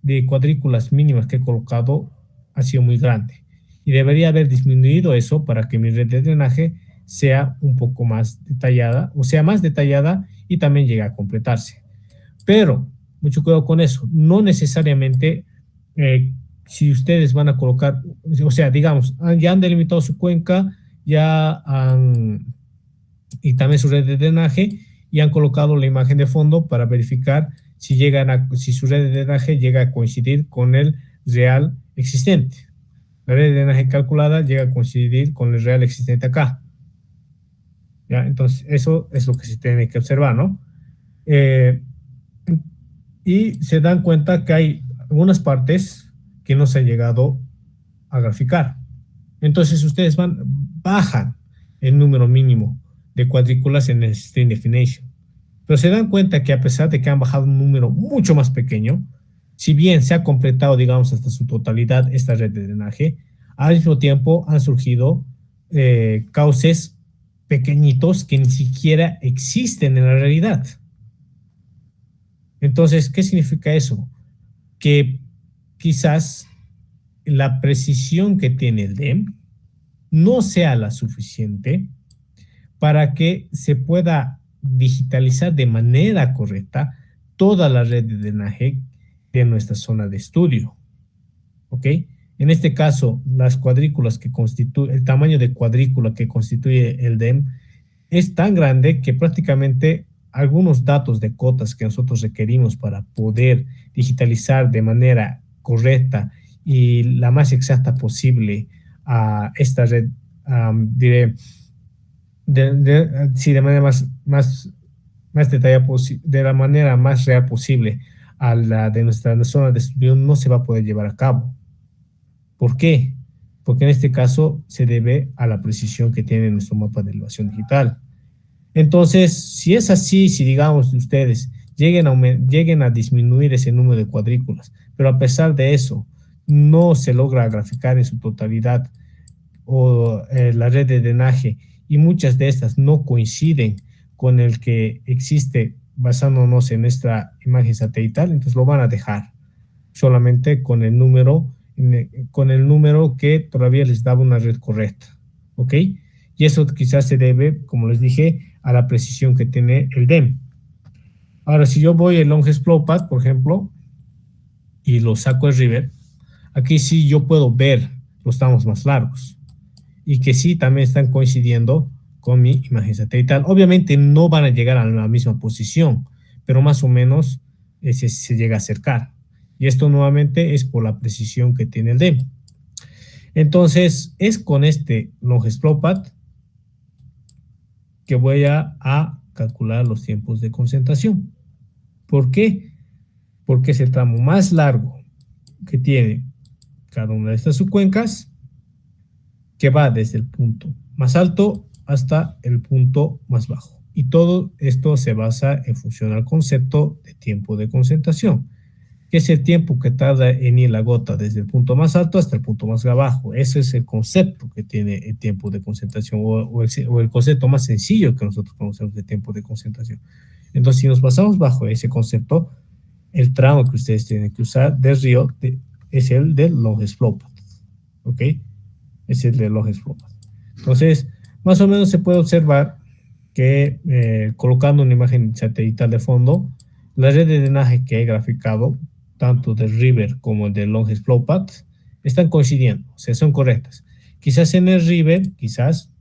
Speaker 1: de cuadrículas mínimas que he colocado ha sido muy grande y debería haber disminuido eso para que mi red de drenaje sea un poco más detallada, o sea, más detallada y también llegue a completarse. Pero, mucho cuidado con eso, no necesariamente si ustedes van a colocar, o sea, digamos, ya han delimitado su cuenca, y también su red de drenaje, y han colocado la imagen de fondo para verificar si su red de drenaje llega a coincidir con el real existente. La red de drenaje calculada llega a coincidir con el real existente acá. ¿Ya? Entonces, eso es lo que se tiene que observar, ¿no? Y se dan cuenta que hay algunas partes que no se han llegado a graficar. Entonces, ustedes bajan el número mínimo de cuadrículas en el Stream Definition. Pero se dan cuenta que a pesar de que han bajado un número mucho más pequeño, si bien se ha completado, digamos, hasta su totalidad esta red de drenaje, al mismo tiempo han surgido cauces pequeñitos que ni siquiera existen en la realidad. Entonces, ¿qué significa eso? Que quizás la precisión que tiene el DEM no sea la suficiente para que se pueda digitalizar de manera correcta toda la red de drenaje de nuestra zona de estudio. ¿Ok? En este caso, las cuadrículas que constituye, el tamaño de cuadrícula que constituye el DEM es tan grande que prácticamente algunos datos de cotas que nosotros requerimos para poder digitalizar de manera correcta y la más exacta posible a esta red, diré, de manera más detallada, de la manera más real posible a la de nuestra zona de estudio, no se va a poder llevar a cabo. ¿Por qué? Porque en este caso se debe a la precisión que tiene nuestro mapa de elevación digital. Entonces, si es así, si digamos ustedes lleguen a disminuir ese número de cuadrículas, pero a pesar de eso no se logra graficar en su totalidad o la red de drenaje y muchas de estas no coinciden con el que existe basándonos en nuestra imagen satelital, entonces lo van a dejar solamente con el número que todavía les daba una red correcta, ¿ok? Y eso quizás se debe, como les dije, a la precisión que tiene el DEM. Ahora, si yo voy al Longest Flowpath, por ejemplo, y lo saco el River, aquí sí yo puedo ver los tramos más largos y que sí también están coincidiendo con mi imagen satelital. Obviamente no van a llegar a la misma posición, pero más o menos se llega a acercar. Y esto nuevamente es por la precisión que tiene el DEM. Entonces, es con este Longest Flowpath que voy a calcular los tiempos de concentración. ¿Por qué? Porque es el tramo más largo que tiene cada una de estas subcuencas, que va desde el punto más alto hasta el punto más bajo. Y todo esto se basa en función al concepto de tiempo de concentración, que es el tiempo que tarda en ir la gota desde el punto más alto hasta el punto más bajo. Ese es el concepto que tiene el tiempo de concentración o el concepto más sencillo que nosotros conocemos de tiempo de concentración. Entonces, si nos basamos bajo ese concepto, El tramo que ustedes tienen que usar del río es el del longest flow path. ¿Ok? Es el del longest flow path. Entonces, más o menos se puede observar que colocando una imagen satelital de fondo, la red de drenaje que he graficado, tanto del river como del longest flow path, están coincidiendo, o sea, son correctas. Quizás en el river, quizás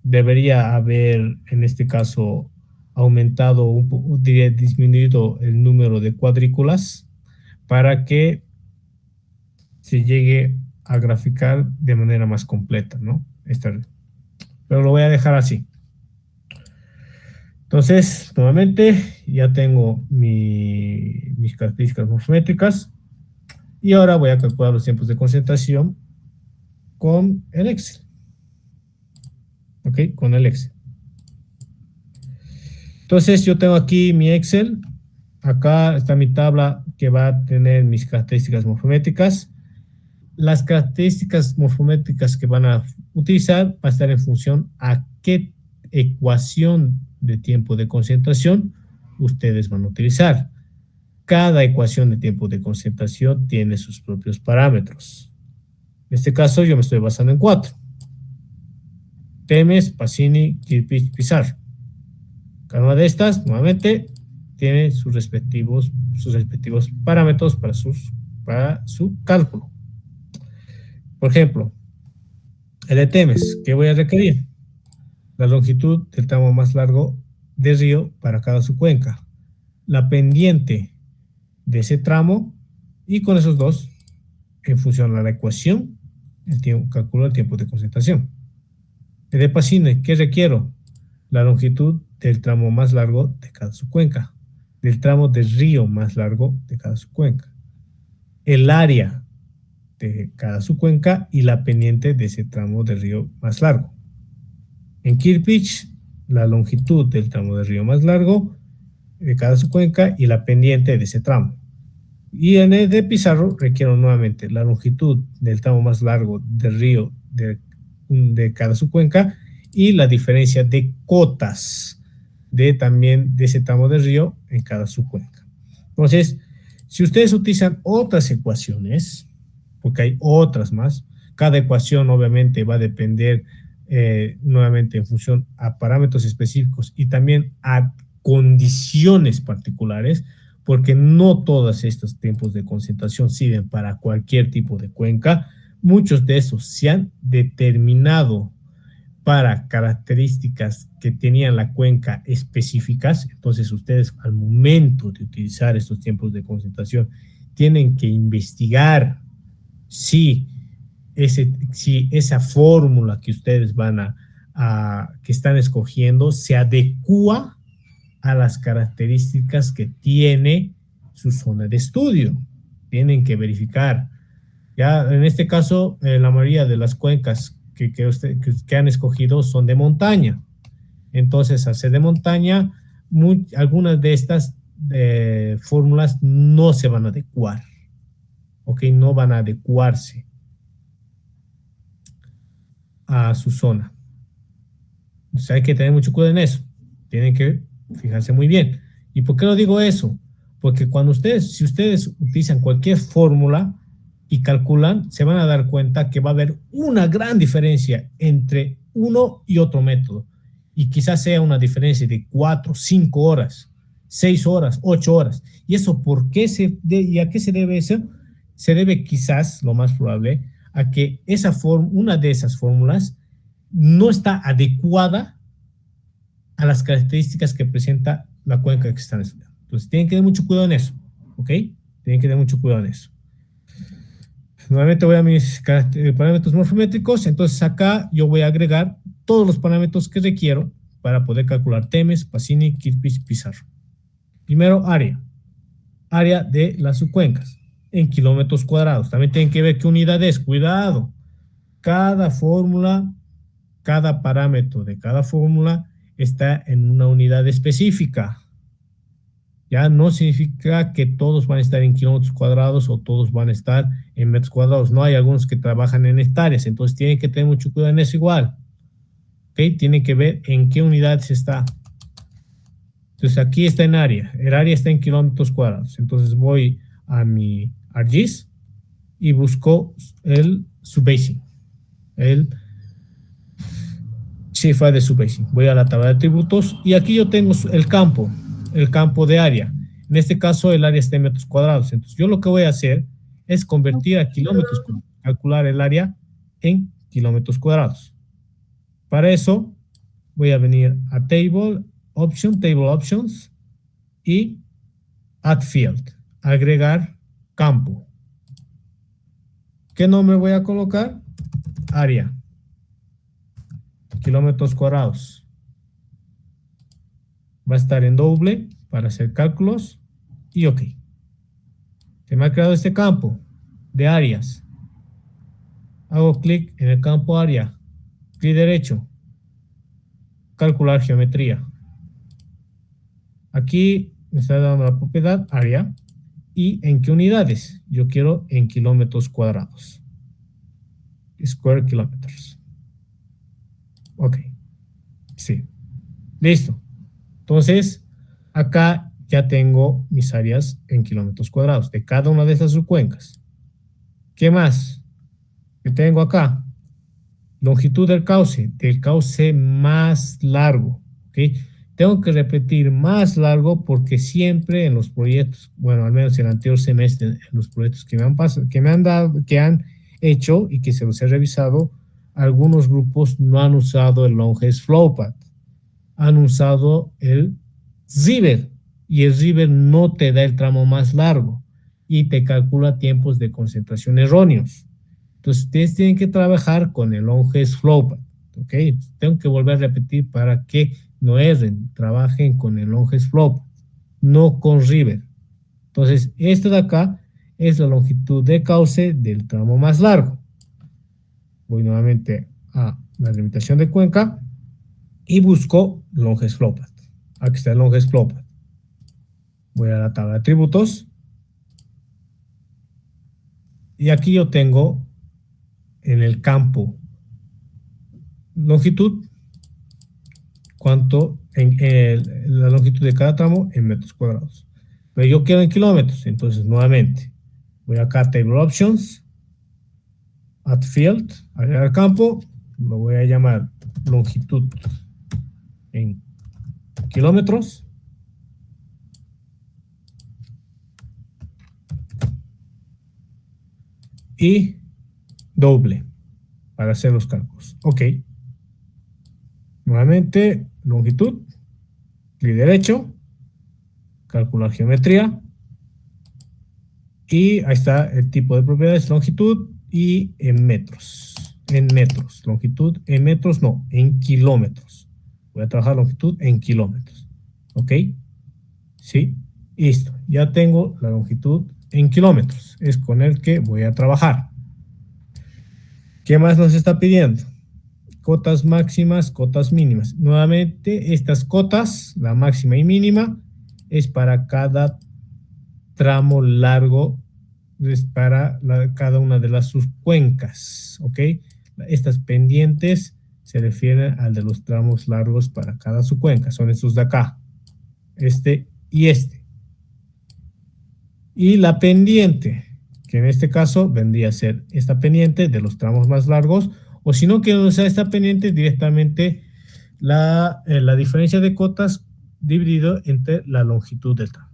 Speaker 1: debería haber, en este caso, aumentado, diría, disminuido el número de cuadrículas para que se llegue a graficar de manera más completa, ¿no? Pero lo voy a dejar así. Entonces, nuevamente, ya tengo mis características morfométricas y ahora voy a calcular los tiempos de concentración con el Excel. ¿Ok? Con el Excel. Entonces, yo tengo aquí mi Excel. Acá está mi tabla que va a tener mis características morfométricas. Las características morfométricas que van a utilizar va a estar en función a qué ecuación de tiempo de concentración ustedes van a utilizar. Cada ecuación de tiempo de concentración tiene sus propios parámetros. En este caso yo me estoy basando en 4. Temes, Pacini, Kirpich, Pizarro. Cada una de estas, nuevamente, tiene sus respectivos parámetros para su cálculo. Por ejemplo, el de Temes, ¿qué voy a requerir? La longitud del tramo más largo del río para cada su cuenca, la pendiente de ese tramo, y con esos dos, en función a la ecuación, calculo el tiempo de concentración. El de Pacini, ¿qué requiero? La longitud del tramo más largo de cada su cuenca, del tramo del río más largo de cada su cuenca, el área de cada su cuenca y la pendiente de ese tramo del río más largo. En Kirpich, la longitud del tramo del río más largo de cada su cuenca y la pendiente de ese tramo. Y en el de Pizarro requiero nuevamente la longitud del tramo más largo del río de cada su cuenca y la diferencia de cotas también de ese tramo del río en cada su cuenca. Entonces, si ustedes utilizan otras ecuaciones, porque hay otras más, cada ecuación obviamente va a depender nuevamente en función a parámetros específicos y también a condiciones particulares, porque no todos estos tiempos de concentración sirven para cualquier tipo de cuenca. Muchos de esos se han determinado para características que tenían la cuenca específicas. Entonces ustedes al momento de utilizar estos tiempos de concentración tienen que investigar si esa fórmula que ustedes que están escogiendo se adecua a las características que tiene su zona de estudio. Tienen que verificar. Ya en este caso, la mayoría de las cuencas que han escogido son de montaña. Entonces, al ser de montaña, algunas de estas fórmulas no se van a adecuar. ¿Ok? No van a adecuarse a su zona. Entonces hay que tener mucho cuidado en eso. Tienen que fijarse muy bien. ¿Y por qué lo digo eso? Porque si ustedes utilizan cualquier fórmula y calculan, se van a dar cuenta que va a haber una gran diferencia entre uno y otro método. Y quizás sea una diferencia de 4, 5 horas, 6 horas, 8 horas. ¿Y eso por qué y a qué se debe eso? Se debe quizás, lo más probable, a que una de esas fórmulas no está adecuada a las características que presenta la cuenca que están estudiando. Entonces, tienen que tener mucho cuidado en eso, ¿ok? Tienen que tener mucho cuidado en eso. Nuevamente voy a mis parámetros morfométricos. Entonces, acá yo voy a agregar todos los parámetros que requiero para poder calcular Temes, Pacini, Kirpich, Pizarro. Primero, área de las subcuencas en kilómetros cuadrados. También tienen que ver qué unidad es. Cuidado. Cada parámetro de cada fórmula está en una unidad específica. Ya no significa que todos van a estar en kilómetros cuadrados o todos van a estar en metros cuadrados. No, hay algunos que trabajan en hectáreas, entonces tienen que tener mucho cuidado en eso igual. ¿Ok? Tienen que ver en qué unidad se está. Entonces aquí está en área, el área está en kilómetros cuadrados. Entonces voy a mi ArcGIS y busco el subbasing, el shapefile de subbasing. Voy a la tabla de atributos y aquí yo tengo el campo de área. En este caso el área está en metros cuadrados. Entonces yo lo que voy a hacer es convertir a kilómetros cuadrados, calcular el área en kilómetros cuadrados. Para eso voy a venir a Table Options y Add Field, agregar campo. ¿Qué nombre voy a colocar? Área, kilómetros cuadrados. Va a estar en doble para hacer cálculos y OK. Se me ha creado este campo de áreas. Hago clic en el campo área, clic derecho, calcular geometría. Aquí me está dando la propiedad área y en qué unidades. Yo quiero en kilómetros cuadrados. Square kilometers. OK. Sí. Listo. Entonces, acá ya tengo mis áreas en kilómetros cuadrados de cada una de estas subcuencas. ¿Qué más? Que tengo acá longitud del cauce más largo. ¿Ok? Tengo que repetir más largo porque siempre en los proyectos, bueno, al menos en el anterior semestre, en los proyectos que me han dado, que han hecho y que se los he revisado, algunos grupos no han usado el longest flowpath, han usado el River y el River no te da el tramo más largo y te calcula tiempos de concentración erróneos. Entonces ustedes tienen que trabajar con el longest flowpath, ¿ok? Tengo que volver a repetir para que no erren, trabajen con el longest flowpath, no con River. Entonces esto de acá es la longitud de cauce del tramo más largo. Voy nuevamente a la delimitación de cuenca y busco longest flowpath. Aquí está el longest flowpath. Voy a la tabla de atributos y aquí yo tengo en el campo longitud, cuánto en la longitud de cada tramo en metros cuadrados. Pero yo quiero en kilómetros, entonces nuevamente voy acá a Table Options, Add Field, agregar campo, lo voy a llamar longitud en kilómetros. Y doble para hacer los cálculos. OK. Nuevamente, longitud, clic derecho, calcular geometría. Y ahí está el tipo de propiedades, longitud y en metros. En metros, longitud en metros, no, en kilómetros. Voy a trabajar longitud en kilómetros. OK. Sí, listo. Ya tengo la longitud en kilómetros. Es con el que voy a trabajar. ¿Qué más nos está pidiendo? Cotas máximas, cotas mínimas. Nuevamente, estas cotas, la máxima y mínima, es para cada tramo largo, es para cada una de las subcuencas, ¿ok? Estas pendientes se refieren al de los tramos largos para cada subcuenca, son estos de acá, este y este. Y la pendiente, que en este caso vendría a ser esta pendiente de los tramos más largos, o si no quiero usar esta pendiente directamente la diferencia de cotas dividido entre la longitud del tramo.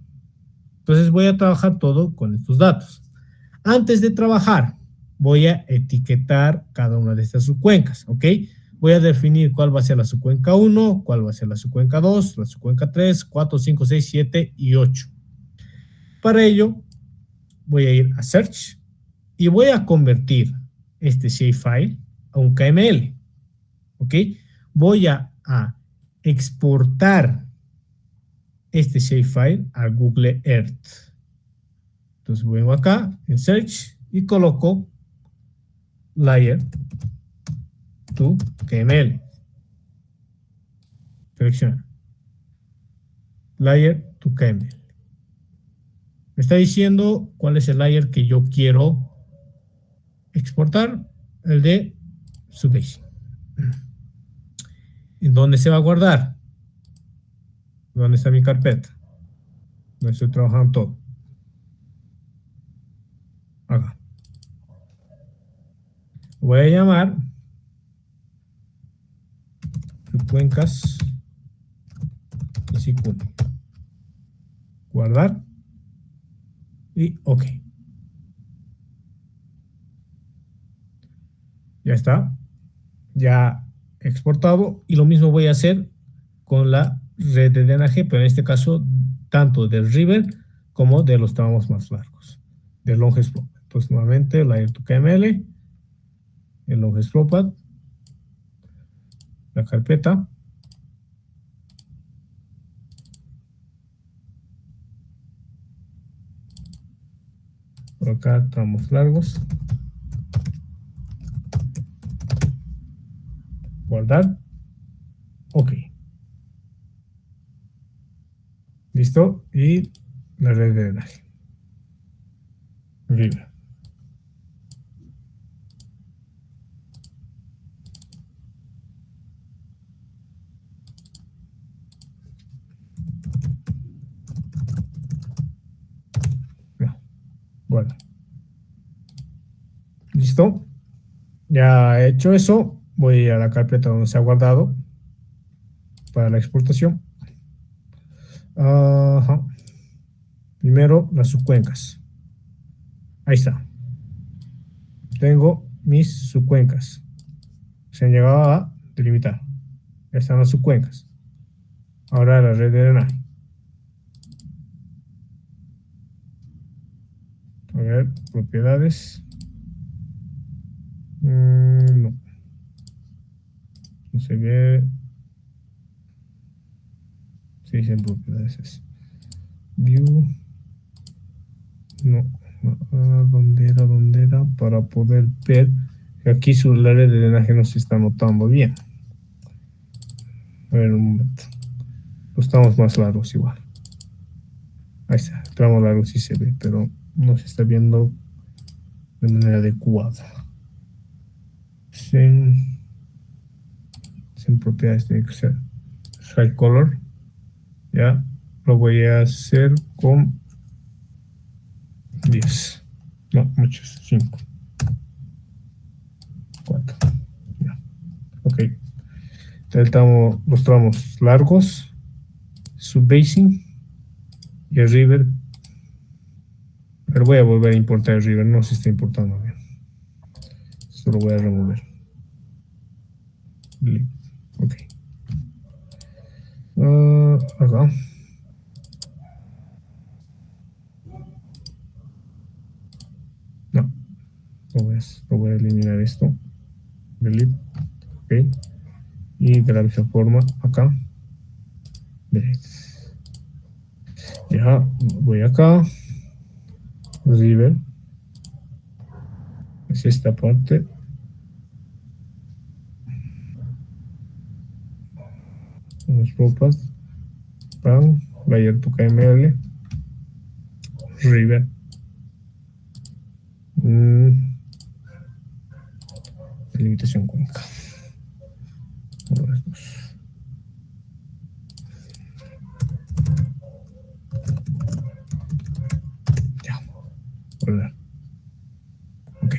Speaker 1: Entonces voy a trabajar todo con estos datos. Antes de trabajar, voy a etiquetar cada una de estas subcuencas, ¿ok? Voy a definir cuál va a ser la subcuenca 1, cuál va a ser la subcuenca 2, la subcuenca 3, 4, 5, 6, 7 y 8. Para ello, voy a ir a Search y voy a convertir este shapefile a un KML, ¿ok? Voy a exportar este shapefile a Google Earth. Entonces vengo acá en Search y coloco Layer to KML. Selecciona Layer to KML. Me está diciendo cuál es el layer que yo quiero exportar, el de subbasing. ¿En dónde se va a guardar? ¿Dónde está mi carpeta? No estoy trabajando todo. Acá. Voy a llamar subcuencas y SICUN. Guardar y OK. Ya está. Ya exportado. Y lo mismo voy a hacer con la red de drenaje, pero en este caso tanto del river como de los tramos más largos, del long slope. Entonces nuevamente layer to KML, el long slope, la carpeta, por acá tramos largos, guardar, OK. Listo. Y la red de drenaje, river. Ya, bueno. Listo. Ya he hecho eso, voy a la carpeta donde se ha guardado para la exportación. Ajá. Primero las subcuencas. Ahí está. Tengo mis subcuencas. Se han llegado a delimitar. Ya están las subcuencas. Ahora la red de drenaje. A ver, propiedades. No. No se ve. Sí, en propiedades es. View. No. ¿Dónde era? ¿Dónde era? Para poder ver que aquí su red de drenaje no se está notando bien. A ver, un momento. Los tramos más largos igual. Ahí está. El tramo largo sí se ve, pero no se está viendo de manera adecuada. Sin propiedades tiene que ser high color. Ya lo voy a hacer con 10. No, muchos. 5. 4. Ya. OK. Los tramos largos, subbasing y el river. Pero voy a volver a importar el river. No se está importando bien. Esto lo voy a remover. OK. Acá. No. Lo voy a eliminar esto. Delete. OK. Y de la misma forma acá. Delete. Ya. Voy acá. River. Es esta parte. Los ropas. Pan. Layer to KML. River. Delimitación cuenca. Ya. OK.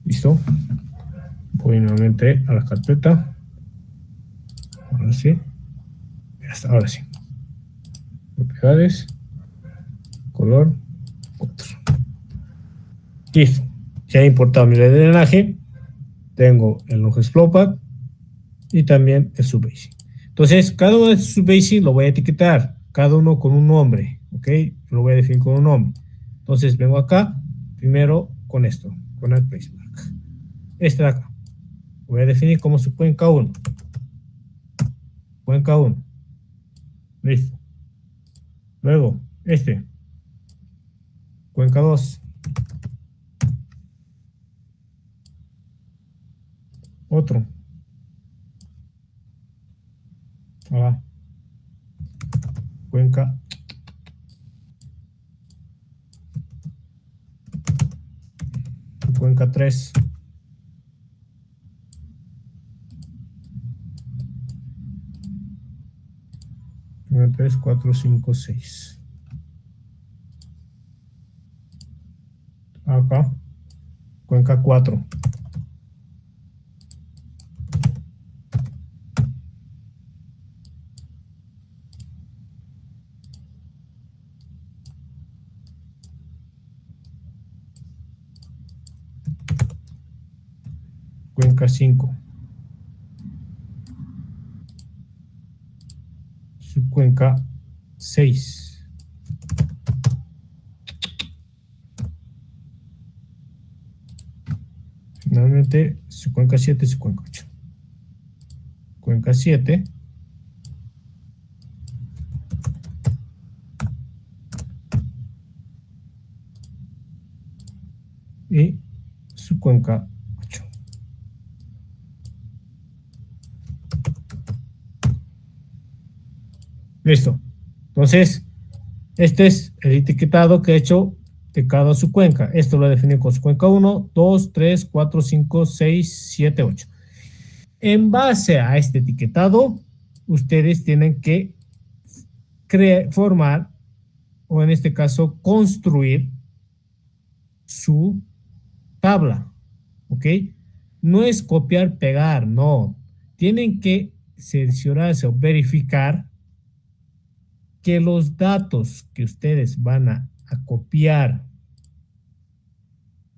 Speaker 1: Listo. Voy nuevamente a la carpeta. Ahora sí. Ahora sí. Propiedades. Color. 4. Listo. Ya he importado mi red de drenaje. Tengo el long slope y también el subbasing. Entonces, cada uno de estos subbasing lo voy a etiquetar. Cada uno con un nombre. OK. Lo voy a definir con un nombre. Entonces, vengo acá. Primero con esto. Con el placemark. Este de acá. Voy a definir como su cuenca 1. Cuenca 1. Listo. Luego, cuenca 2. Otro. Acá. Cuenca. Cuenca 3. 3, 4, 5, 6. Acá, cuenca 4. Cuenca 5. Subcuenca 6. Finalmente, subcuenca 7 y subcuenca 8. Cuenca 7. Y subcuenca 8. Listo. Entonces, este es el etiquetado que he hecho de cada subcuenca. Esto lo he definido con subcuenca 1, 2, 3, 4, 5, 6, 7, 8. En base a este etiquetado, ustedes tienen que formar, o en este caso, construir su tabla. ¿Ok? No es copiar, pegar, no. Tienen que cerciorarse o verificar que los datos que ustedes van a copiar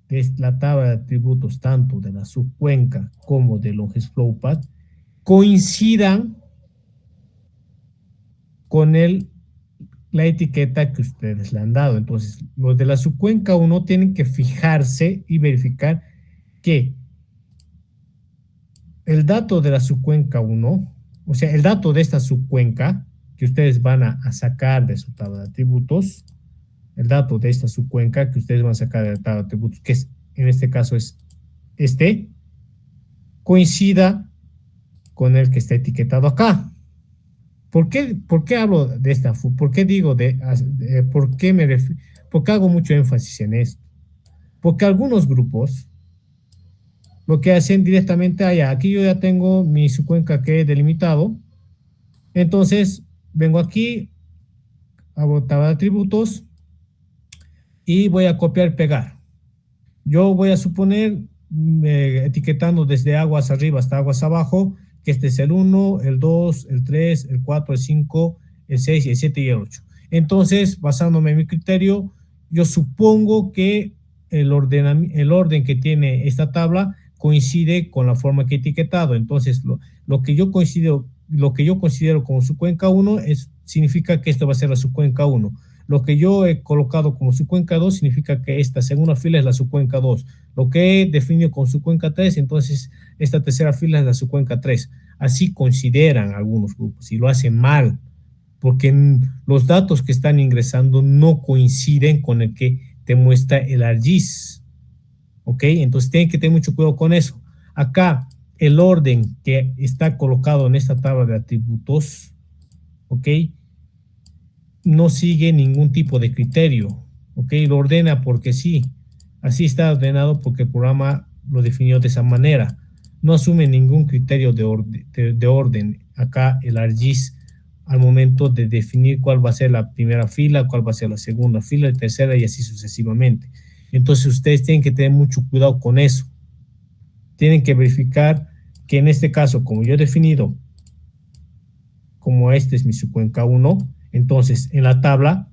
Speaker 1: de la tabla de atributos tanto de la subcuenca como de Longest Flowpath coincidan con la etiqueta que ustedes le han dado. Entonces, los de la subcuenca 1 tienen que fijarse y verificar que el dato de la subcuenca 1, o sea, el dato de esta subcuenca que ustedes van a sacar de su tabla de atributos, el dato de esta subcuenca que ustedes van a sacar de la tabla de atributos, que es, en este caso es coincida con el que está etiquetado acá. ¿Por qué hablo de esta? ¿Por qué digo por qué hago mucho énfasis en esto? Porque algunos grupos lo que hacen directamente allá, aquí yo ya tengo mi subcuenca que he delimitado, entonces vengo aquí, hago tabla de atributos y voy a copiar y pegar. Yo voy a suponer, etiquetando desde aguas arriba hasta aguas abajo, que este es el 1, el 2, el 3, el 4, el 5, el 6, el 7 y el 8. Entonces, basándome en mi criterio, yo supongo que el orden que tiene esta tabla coincide con la forma que he etiquetado. Entonces, lo que yo considero como subcuenca 1 significa que esto va a ser la subcuenca 1. Lo que yo he colocado como subcuenca 2 significa que esta segunda fila es la subcuenca 2. Lo que he definido con subcuenca 3, entonces esta tercera fila es la subcuenca 3. Así consideran algunos grupos y lo hacen mal, porque los datos que están ingresando no coinciden con el que te muestra el ArcGIS. ¿Ok? Entonces tienen que tener mucho cuidado con eso. Acá, el orden que está colocado en esta tabla de atributos, ¿ok?, no sigue ningún tipo de criterio, ¿ok? Lo ordena porque sí, así está ordenado porque el programa lo definió de esa manera. No asume ningún criterio de orden acá el ArcGIS al momento de definir cuál va a ser la primera fila, cuál va a ser la segunda fila, la tercera y así sucesivamente. Entonces ustedes tienen que tener mucho cuidado con eso. Tienen que verificar que en este caso, como yo he definido, como este es mi subcuenca 1, entonces en la tabla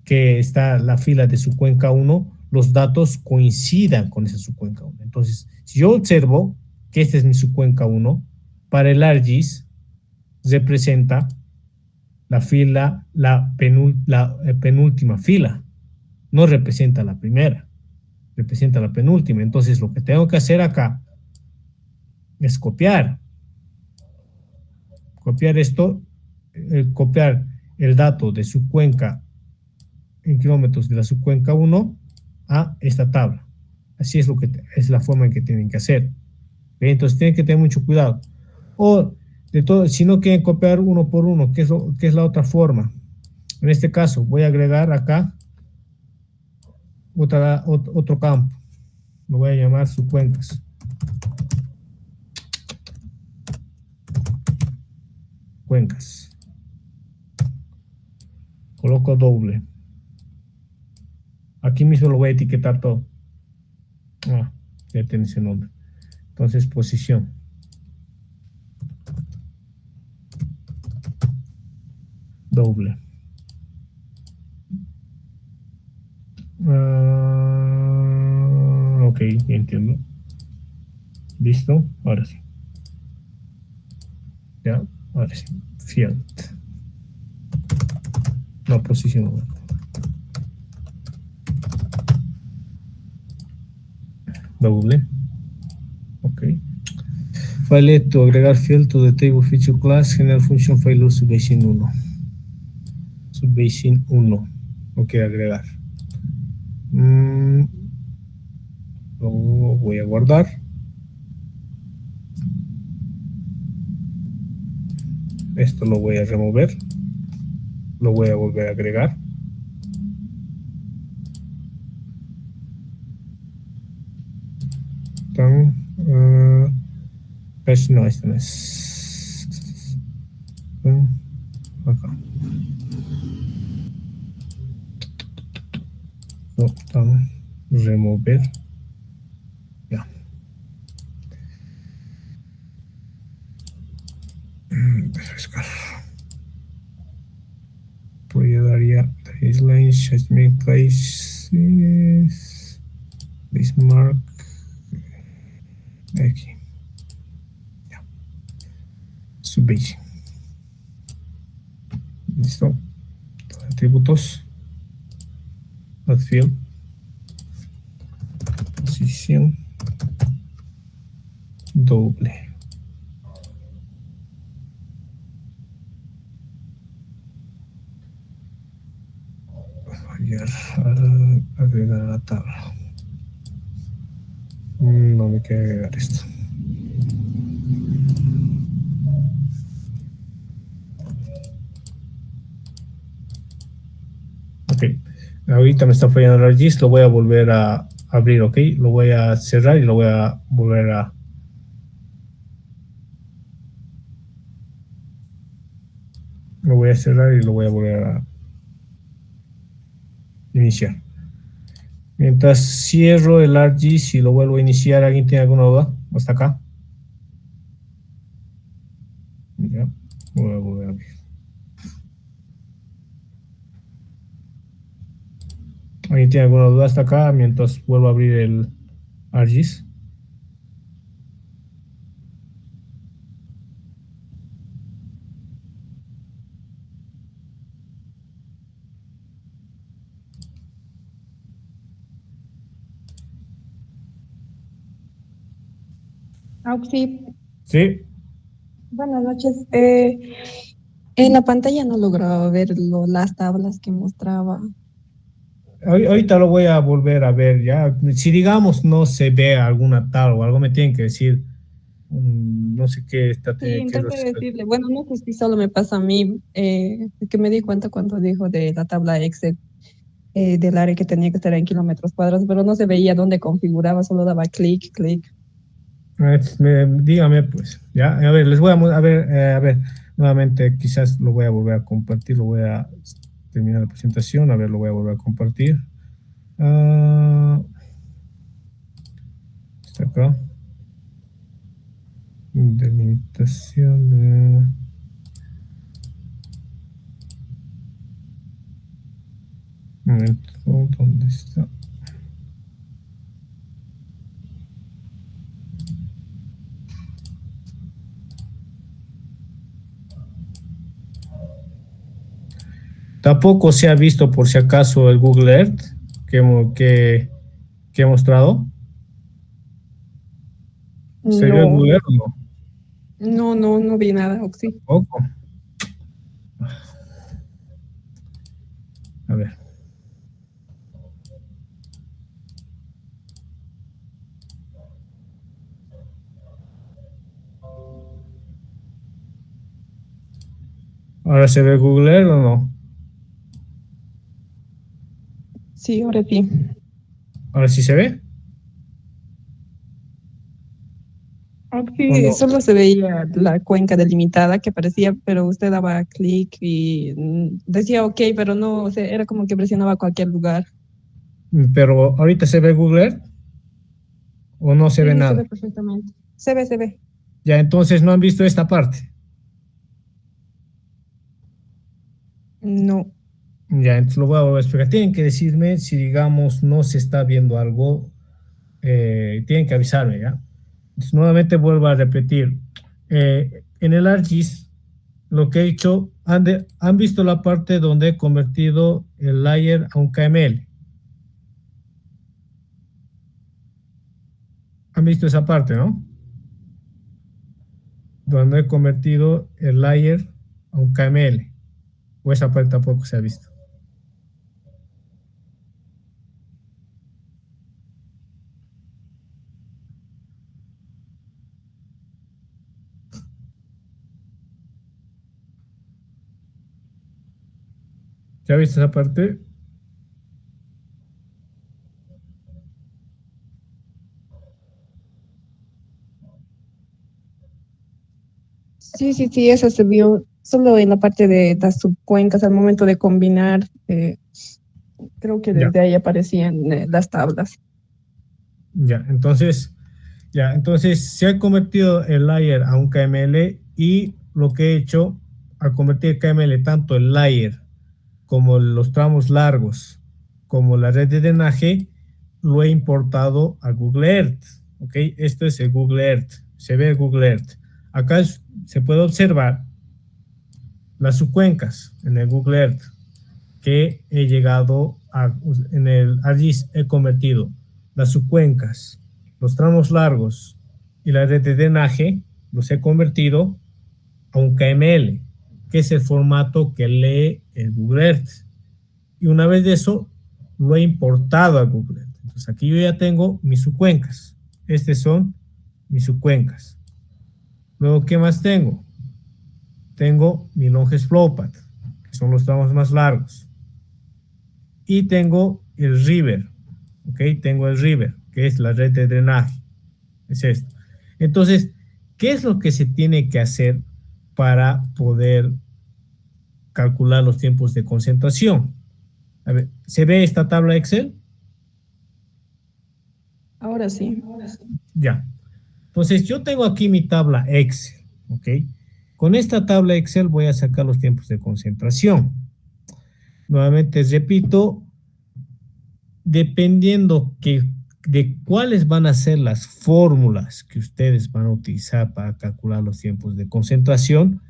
Speaker 1: que está la fila de subcuenca 1, los datos coincidan con esa subcuenca 1. Entonces, si yo observo que esta es mi subcuenca 1, para el ArcGIS representa la fila, la penúltima fila, no representa la primera, representa la penúltima. Entonces, lo que tengo que hacer acá es copiar esto, copiar el dato de subcuenca en kilómetros de la subcuenca 1 a esta tabla. Así es es la forma en que tienen que hacer. ¿Ve? Entonces tienen que tener mucho cuidado. O si no quieren copiar uno por uno, ¿qué es la otra forma? En este caso, voy a agregar acá otro campo. Lo voy a llamar subcuencas. Cuencas. Coloco doble. Aquí mismo lo voy a etiquetar todo. Ya tiene ese nombre. Entonces, posición. Doble. Ok, entiendo. Listo. Ahora sí. Ya, ahora sí. Field. No, posición. Doble. Ok. File to agregar field to the table feature class, general function file subbasin 1. Subbasin 1. Ok, agregar. Lo voy a guardar. Esto lo voy a remover. Lo voy a volver a agregar. No, este no es. Acá. No, remover. Ya. Refrescar. Voy a dar ya baseline, judgment places, Bismarck. Aquí. Ya. Subbase. Listo. Atributos. Add field. Posición. Doble. Voy a agregar a la tabla. No me quiere agregar esto. Ok. Ahorita me está fallando el ArcGIS. Lo voy a volver a abrir, ok. Lo voy a cerrar y lo voy a volver a. Lo voy a cerrar y lo voy a volver a iniciar. Mientras cierro el ArcGIS y lo vuelvo a iniciar, ¿alguien tiene alguna duda? Hasta acá. Ya, voy a volver a abrir. ¿Alguien tiene alguna duda hasta acá mientras vuelvo a abrir el ArcGIS?
Speaker 2: Auxi,
Speaker 1: Sí.
Speaker 2: buenas noches. En la pantalla no logro ver las tablas que mostraba.
Speaker 1: Ahorita lo voy a volver a ver ya. Si digamos no se ve alguna tal o algo, me tienen que decir, no sé qué está
Speaker 2: Sí,
Speaker 1: qué
Speaker 2: intenté decirle, bueno, no sé si solo me pasa a mí, que me di cuenta cuando dijo de la tabla Excel del área que tenía que estar en kilómetros cuadrados, pero no se veía dónde configuraba, solo daba clic, clic.
Speaker 1: dígame pues, ya, a ver, les voy a ver, nuevamente quizás lo voy a volver a compartir, lo voy a terminar la presentación, a ver, lo voy a volver a compartir. Está acá. Delimitación de. Un momento, ¿dónde está? Tampoco se ha visto por si acaso el Google Earth que he mostrado. ¿Se vio el
Speaker 2: No,
Speaker 1: Google Earth o
Speaker 2: no vi nada, Auxi.
Speaker 1: no? Poco. A ver. ¿Ahora se ve Google Earth o no?
Speaker 2: Sí, ahora sí.
Speaker 1: ¿Ahora sí se ve?
Speaker 2: Sí,
Speaker 1: Cuando,
Speaker 2: solo se veía la cuenca delimitada que parecía, pero usted daba clic y decía ok, pero no, o sea, era como que presionaba cualquier lugar.
Speaker 1: pero ahorita se ve Google Earth o no se ve
Speaker 2: Sí, se ve
Speaker 1: nada.
Speaker 2: perfectamente. Se ve, se ve.
Speaker 1: Ya, entonces no han visto esta parte.
Speaker 2: No.
Speaker 1: Ya, entonces lo voy a explicar. Tienen que decirme si, digamos, no se está viendo algo, tienen que avisarme, ¿ya? Entonces, nuevamente vuelvo a repetir. En el ArcGIS, lo que he hecho, han visto la parte donde he convertido el layer a un KML. Han visto esa parte, ¿no? Donde he convertido el layer a un KML. O esa parte tampoco se ha visto. ¿Se ha visto esa parte?
Speaker 2: Sí, sí, sí, esa se vio solo en la parte de las subcuencas al momento de combinar. Creo que
Speaker 1: Ya,
Speaker 2: desde ahí aparecían las tablas.
Speaker 1: ya. Entonces se ha convertido el layer a un KML y lo que he hecho al convertir el KML tanto el layer como los tramos largos como la red de drenaje lo he importado a Google Earth. ¿Ok? Esto es el Google Earth. Se ve el Google Earth. Acá se puede observar las subcuencas en el Google Earth que he llegado a, en el ArcGIS he convertido las subcuencas, los tramos largos y la red de drenaje, los he convertido a un KML, que es el formato que lee el Google Earth. Y una vez de eso, lo he importado a Google Earth. Entonces aquí yo ya tengo mis subcuencas. Estas son mis subcuencas. Luego, ¿qué más tengo? Tengo mi longest flowpath, que son los tramos más largos. Y tengo el river, ¿ok? Tengo el river, que es la red de drenaje. Es esto. Entonces, ¿qué es lo que se tiene que hacer para poder calcular los tiempos de concentración? A ver, ¿se ve esta tabla Excel?
Speaker 2: Ahora sí.
Speaker 1: Ya. Entonces, yo tengo aquí mi tabla Excel, ¿ok? Con esta tabla Excel voy a sacar los tiempos de concentración. Nuevamente repito, dependiendo de cuáles van a ser las fórmulas que ustedes van a utilizar para calcular los tiempos de concentración,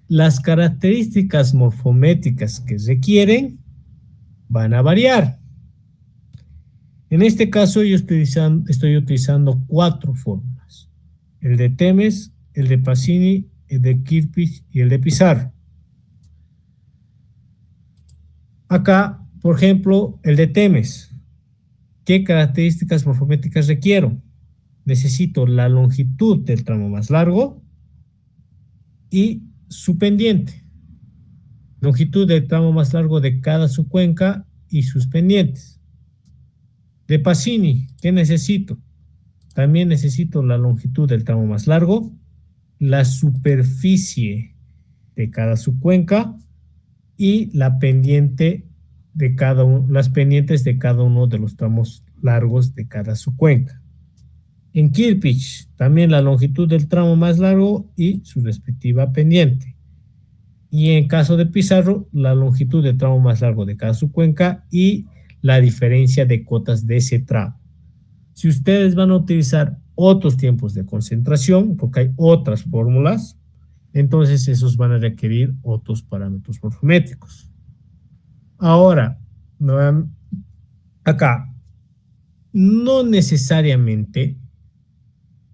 Speaker 1: las características morfométricas que requieren van a variar. En este caso yo estoy utilizando 4 fórmulas: el de Temes, el de Pacini, el de Kirpich y el de Pizarro. Acá, por ejemplo, el de Temes. ¿Qué características morfométricas requiero? Necesito la longitud del tramo más largo y su pendiente. Longitud del tramo más largo de cada subcuenca y sus pendientes. De Pacini, ¿qué necesito? También necesito la longitud del tramo más largo, la superficie de cada subcuenca y la pendiente de las pendientes de cada uno de los tramos largos de cada subcuenca. En Kirpich, también la longitud del tramo más largo y su respectiva pendiente. Y en caso de Pizarro, la longitud del tramo más largo de cada subcuenca y la diferencia de cotas de ese tramo. Si ustedes van a utilizar otros tiempos de concentración, porque hay otras fórmulas, entonces esos van a requerir otros parámetros morfométricos. Ahora, acá, no necesariamente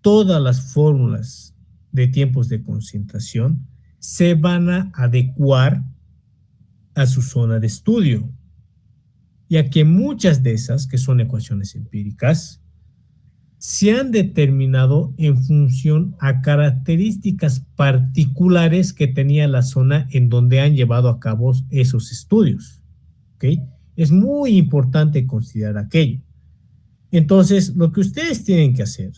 Speaker 1: todas las fórmulas de tiempos de concentración se van a adecuar a su zona de estudio, ya que muchas de esas, que son ecuaciones empíricas, se han determinado en función a características particulares que tenía la zona en donde han llevado a cabo esos estudios. ¿Okay? Es muy importante considerar aquello. Entonces, lo que ustedes tienen que hacer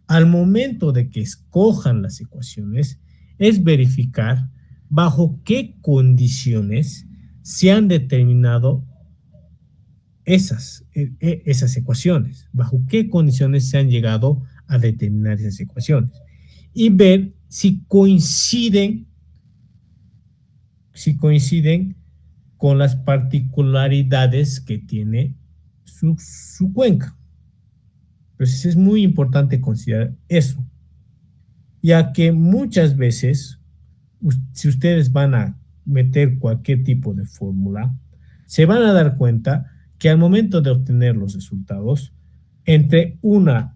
Speaker 1: al momento de que escojan las ecuaciones, es verificar bajo qué condiciones se han determinado esas ecuaciones, bajo qué condiciones se han llegado a determinar esas ecuaciones y ver si coinciden con las particularidades que tiene su cuenca. Entonces es muy importante considerar eso, ya que muchas veces, si ustedes van a meter cualquier tipo de fórmula, se van a dar cuenta que al momento de obtener los resultados, entre uno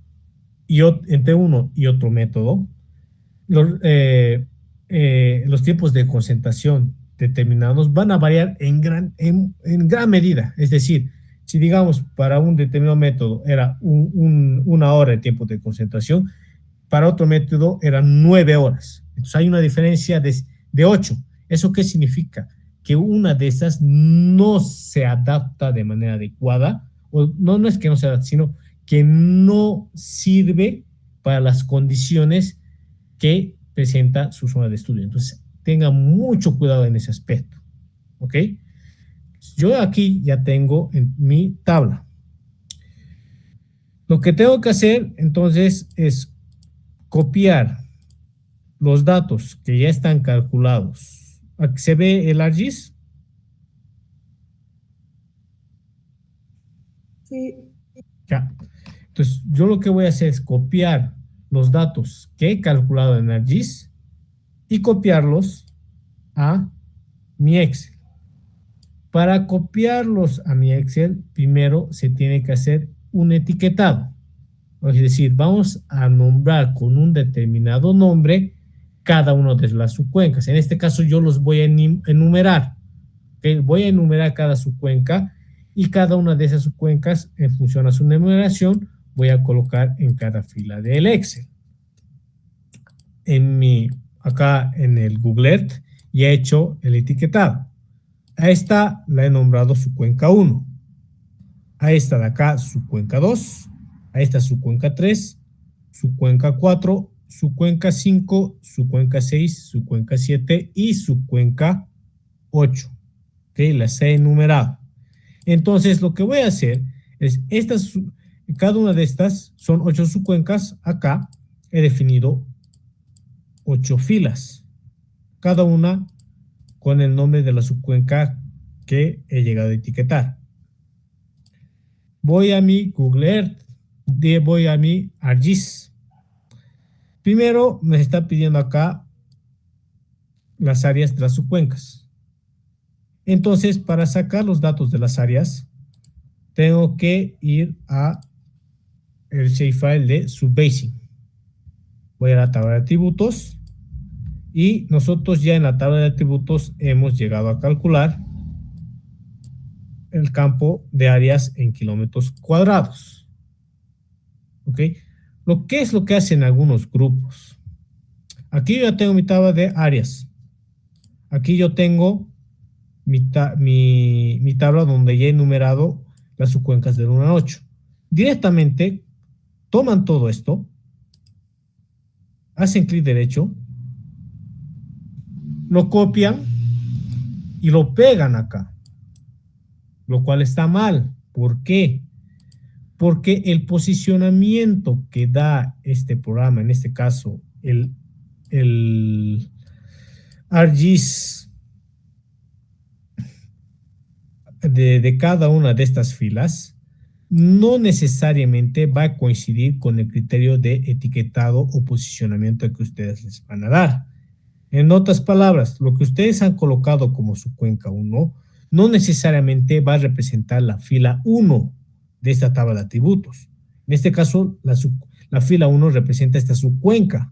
Speaker 1: y otro método, los tiempos de concentración determinados van a variar en gran medida. Es decir, si digamos para un determinado método era una hora de tiempo de concentración, para otro método eran 9 horas. Entonces hay una diferencia de 8. ¿Eso qué significa? Que una de esas no se adapta de manera adecuada, o no es que no se adapte, sino que no sirve para las condiciones que presenta su zona de estudio. Entonces, tengan mucho cuidado en ese aspecto, ¿ok? Yo aquí ya tengo en mi tabla. Lo que tengo que hacer, entonces, es copiar los datos que ya están calculados. ¿Aquí se ve el ARGIS?
Speaker 2: Sí.
Speaker 1: Ya. Entonces, yo lo que voy a hacer es copiar los datos que he calculado en ARGIS y copiarlos a mi Excel. Para copiarlos a mi Excel, primero se tiene que hacer un etiquetado. Es decir, vamos a nombrar con un determinado nombre cada una de las subcuencas. En este caso yo los voy a enumerar. ¿Okay? Voy a enumerar cada subcuenca y cada una de esas subcuencas, en función a su numeración, voy a colocar en cada fila del Excel. Acá en el Google Earth ya he hecho el etiquetado. A esta la he nombrado su cuenca 1. A esta de acá su cuenca 2. A esta su cuenca 3. Su cuenca 4. Su cuenca 5. Su cuenca 6. Su cuenca 7. Y su cuenca 8. ¿Ok? Las he enumerado. Entonces lo que voy a hacer es cada una de estas son 8 subcuencas. Acá he definido 8 filas. Cada una con el nombre de la subcuenca que he llegado a etiquetar. Voy a mi Google Earth, voy a mi ARGIS. Primero me está pidiendo acá las áreas de las subcuencas. Entonces, para sacar los datos de las áreas, tengo que ir a el shapefile de SUBASIC. Voy a la tabla de atributos. Y nosotros ya en la tabla de atributos hemos llegado a calcular el campo de áreas en kilómetros cuadrados. ¿Ok? ¿Qué es lo que hacen algunos grupos? Aquí yo ya tengo mi tabla de áreas. Aquí yo tengo mi tabla donde ya he enumerado las subcuencas del 1 al 8. Directamente toman todo esto, hacen clic derecho, lo copian y lo pegan acá, lo cual está mal. ¿Por qué? Porque el posicionamiento que da este programa, en este caso el ARGIS de cada una de estas filas, no necesariamente va a coincidir con el criterio de etiquetado o posicionamiento que ustedes les van a dar. En otras palabras, lo que ustedes han colocado como su cuenca 1 no necesariamente va a representar la fila 1 de esta tabla de atributos. En este caso, la fila 1 representa esta subcuenca,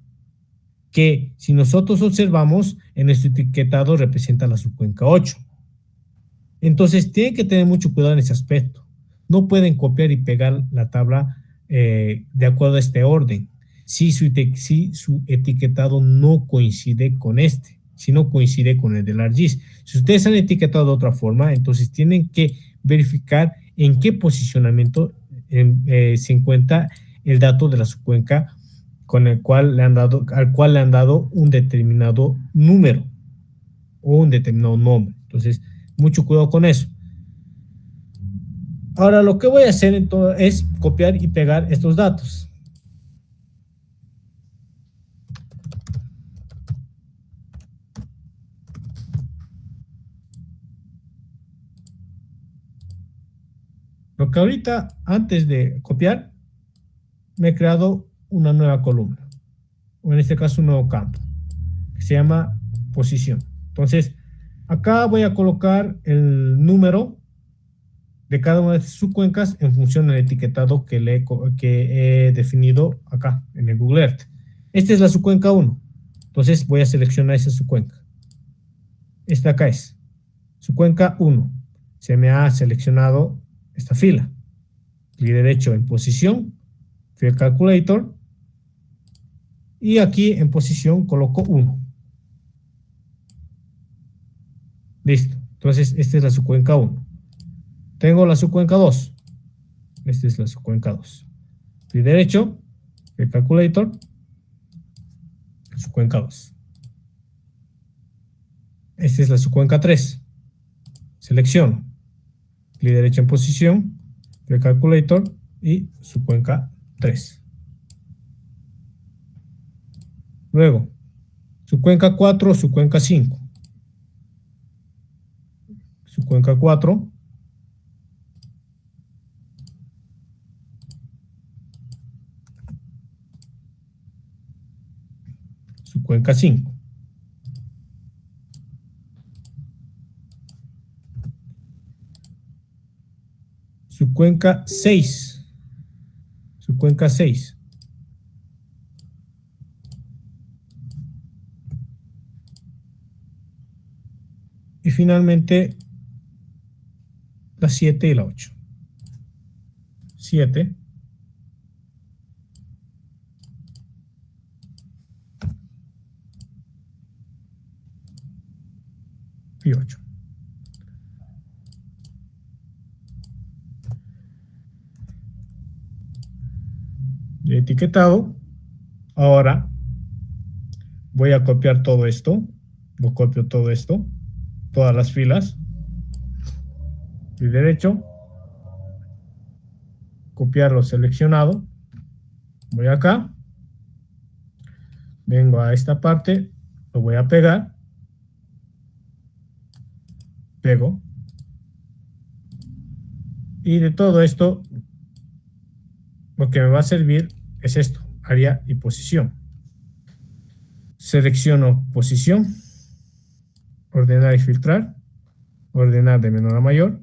Speaker 1: que si nosotros observamos, en nuestro etiquetado representa la subcuenca 8. Entonces, tienen que tener mucho cuidado en ese aspecto. No pueden copiar y pegar la tabla de acuerdo a este orden. Si su etiquetado no coincide con si no coincide con el del ARGIS. Si ustedes han etiquetado de otra forma, entonces tienen que verificar en qué posicionamiento se encuentra el dato de la subcuenca con el cual al cual le han dado un determinado número o un determinado nombre. Entonces, mucho cuidado con eso. Ahora, lo que voy a hacer entonces es copiar y pegar estos datos. Lo que ahorita, antes de copiar, me he creado una nueva columna, o en este caso un nuevo campo, que se llama posición. Entonces, acá voy a colocar el número de cada una de sus subcuencas en función del etiquetado que he definido acá en el Google Earth. Esta es la subcuenca 1. Entonces voy a seleccionar esa subcuenca. Esta acá es subcuenca 1. Se me ha seleccionado esta fila. Clic derecho en posición, Field Calculator, y aquí en posición coloco 1. Listo. Entonces esta es la subcuenca 1. Tengo la subcuenca 2. Esta es la subcuenca 2. Clic derecho, el calculator, subcuenca 2. Esta es la subcuenca 3. Selecciono. Clic derecho en posición, el calculator y subcuenca 3. Luego, subcuenca 4, subcuenca 5. Subcuenca 4. Subcuenca 5. Subcuenca 6. Subcuenca 6. Y finalmente la 7 y la 8. 7. Y 8. Y etiquetado. Ahora voy a copiar todo esto. Lo copio todo esto. Todas las filas. Y derecho. Copiarlo seleccionado. Voy acá. Vengo a esta parte. Lo voy a pegar. Pego. Y de todo esto, lo que me va a servir es esto, área y posición. Selecciono posición, ordenar y filtrar, ordenar de menor a mayor,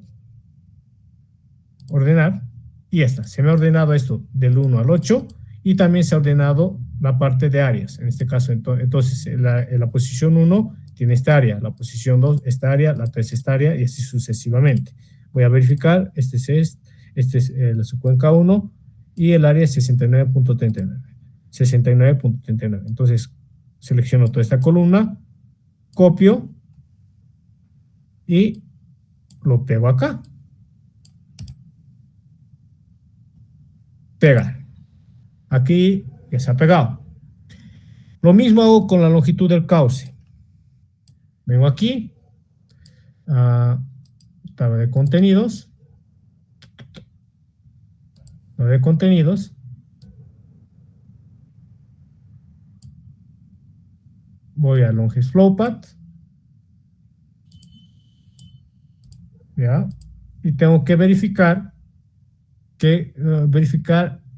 Speaker 1: ordenar, y ya está. Se me ha ordenado esto del 1 al 8 y también se ha ordenado la parte de áreas. En este caso, entonces, en la posición 1 tiene esta área, la posición 2 esta área, la 3 esta área y así sucesivamente. Voy a verificar, este es la subcuenca 1 y el área es 69.39. 69.39. Entonces, selecciono toda esta columna, copio y lo pego acá. Pegar. Aquí ya se ha pegado. Lo mismo hago con la longitud del cauce. Vengo aquí, tabla de contenidos, voy a Longest Flow Path, ¿ya? Y tengo que verificar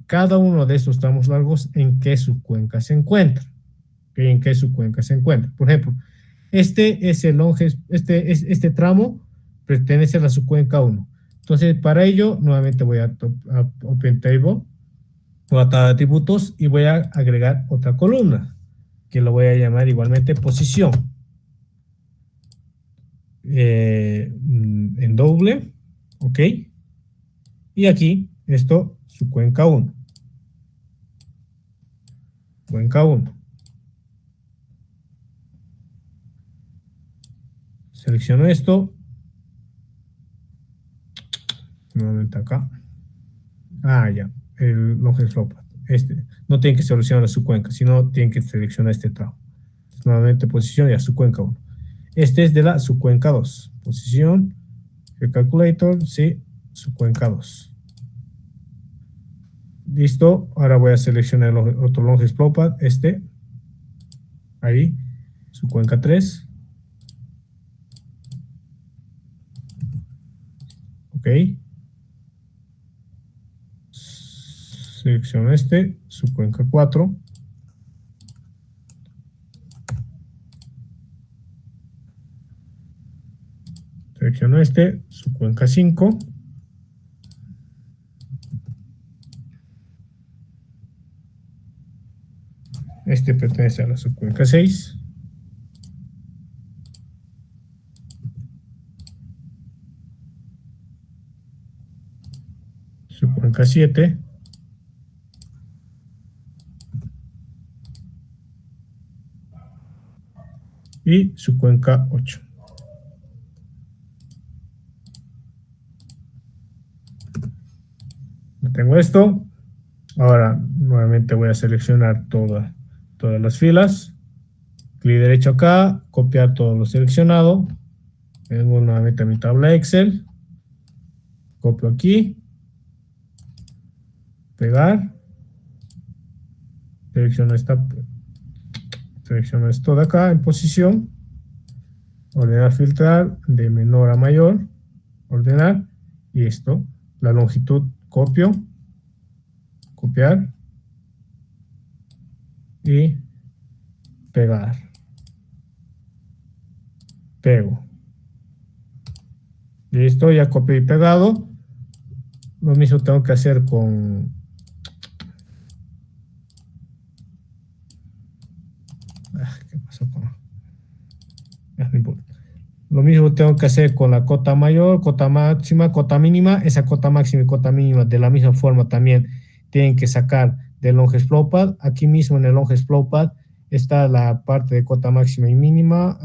Speaker 1: cada uno de estos tramos largos en qué subcuenca se encuentra. Por ejemplo, este tramo pertenece a la subcuenca 1. Entonces, para ello, nuevamente voy a Open Table o a tabla de atributos y voy a agregar otra columna que lo voy a llamar igualmente posición. En doble, ok. Y aquí, esto, subcuenca 1. Cuenca 1. Selecciono esto. Nuevamente acá. Ya. El Longest Flow Path. no tienen que seleccionar su cuenca, sino tienen que seleccionar este tramo. Nuevamente posición y a su cuenca 1. Este es de la subcuenca 2. Posición, el calculator, sí, subcuenca 2. Listo, ahora voy a seleccionar el otro long explopad, ahí, subcuenca 3. Ok. Selecciono subcuenca 4. Selecciono subcuenca 5. Pertenece a la subcuenca 6. Subcuenca 7. Y subcuenca 8. Tengo esto. Ahora nuevamente voy a seleccionar todas las filas. Clic derecho acá, copiar todo lo seleccionado. Vengo nuevamente a mi tabla Excel. Copio aquí. Pegar. Selecciono esto de acá en posición. Ordenar, filtrar de menor a mayor. Ordenar. Y esto. La longitud copio. Copiar. Y pegar. Pego. Listo, ya copié y pegado. Lo mismo tengo que hacer con ¿qué pasó con? Lo mismo tengo que hacer con la cota mayor, cota máxima, cota mínima. Esa cota máxima y cota mínima de la misma forma también tienen que sacar del long explopad. Aquí mismo en el long explopad está la parte de cota máxima y mínima.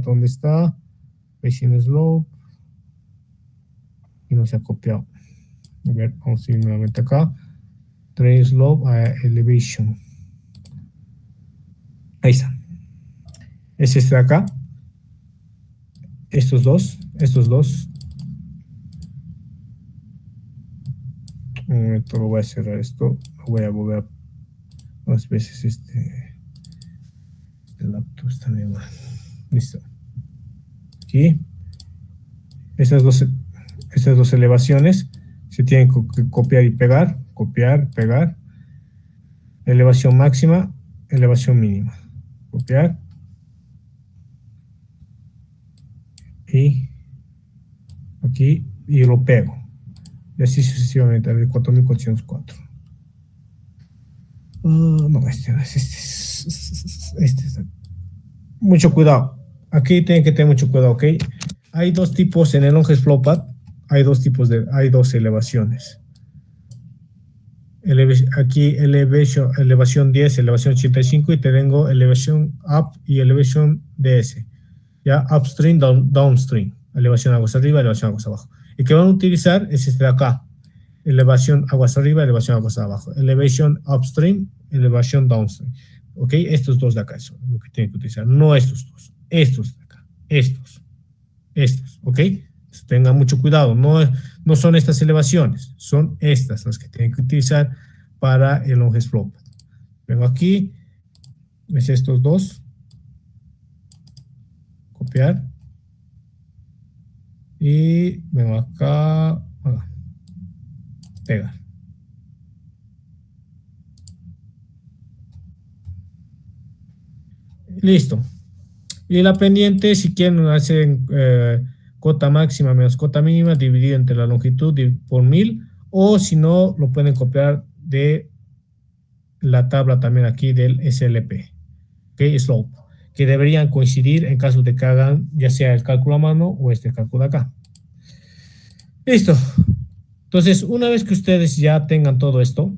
Speaker 1: ¿Dónde está? Basin slope. Y no se ha copiado. A ver, vamos a ir nuevamente acá. Train slope a elevation. Ahí está. Es este de acá. Estos dos. Un momento, lo voy a cerrar esto. Lo voy a volver más veces este laptop está bien mal. Listo. Aquí. Estas dos elevaciones se tienen que copiar y pegar. Copiar, pegar. Elevación máxima, elevación mínima. Copiar. Y aquí, y lo pego. Y así sucesivamente, a ver, 4404. No, este no es este. Mucho cuidado. Aquí tienen que tener mucho cuidado, ¿ok? Hay dos tipos en el long explopad. Hay dos elevaciones. Aquí elevación 10, elevación 85 y tengo elevación up y elevación DS. Ya, upstream, downstream. Elevación aguas arriba, elevación aguas abajo. El que van a utilizar es este de acá. Elevación aguas arriba, elevación aguas abajo. Elevation upstream, elevación downstream. ¿Ok? Estos dos de acá son lo que tienen que utilizar. No estos dos. Estos de acá. Estos. ¿Ok? Entonces, tengan mucho cuidado. No son estas elevaciones. Son estas las que tienen que utilizar para el long explopad. Vengo aquí. Es estos dos. Copiar. Y vengo acá. Pegar. Listo. Y la pendiente, si quieren, hacen cota máxima menos cota mínima dividido entre la longitud por 1000, o si no, lo pueden copiar de la tabla también aquí del SLP, ¿ok? Slope, que deberían coincidir en caso de que hagan ya sea el cálculo a mano o este cálculo acá. Listo. Entonces, una vez que ustedes ya tengan todo esto,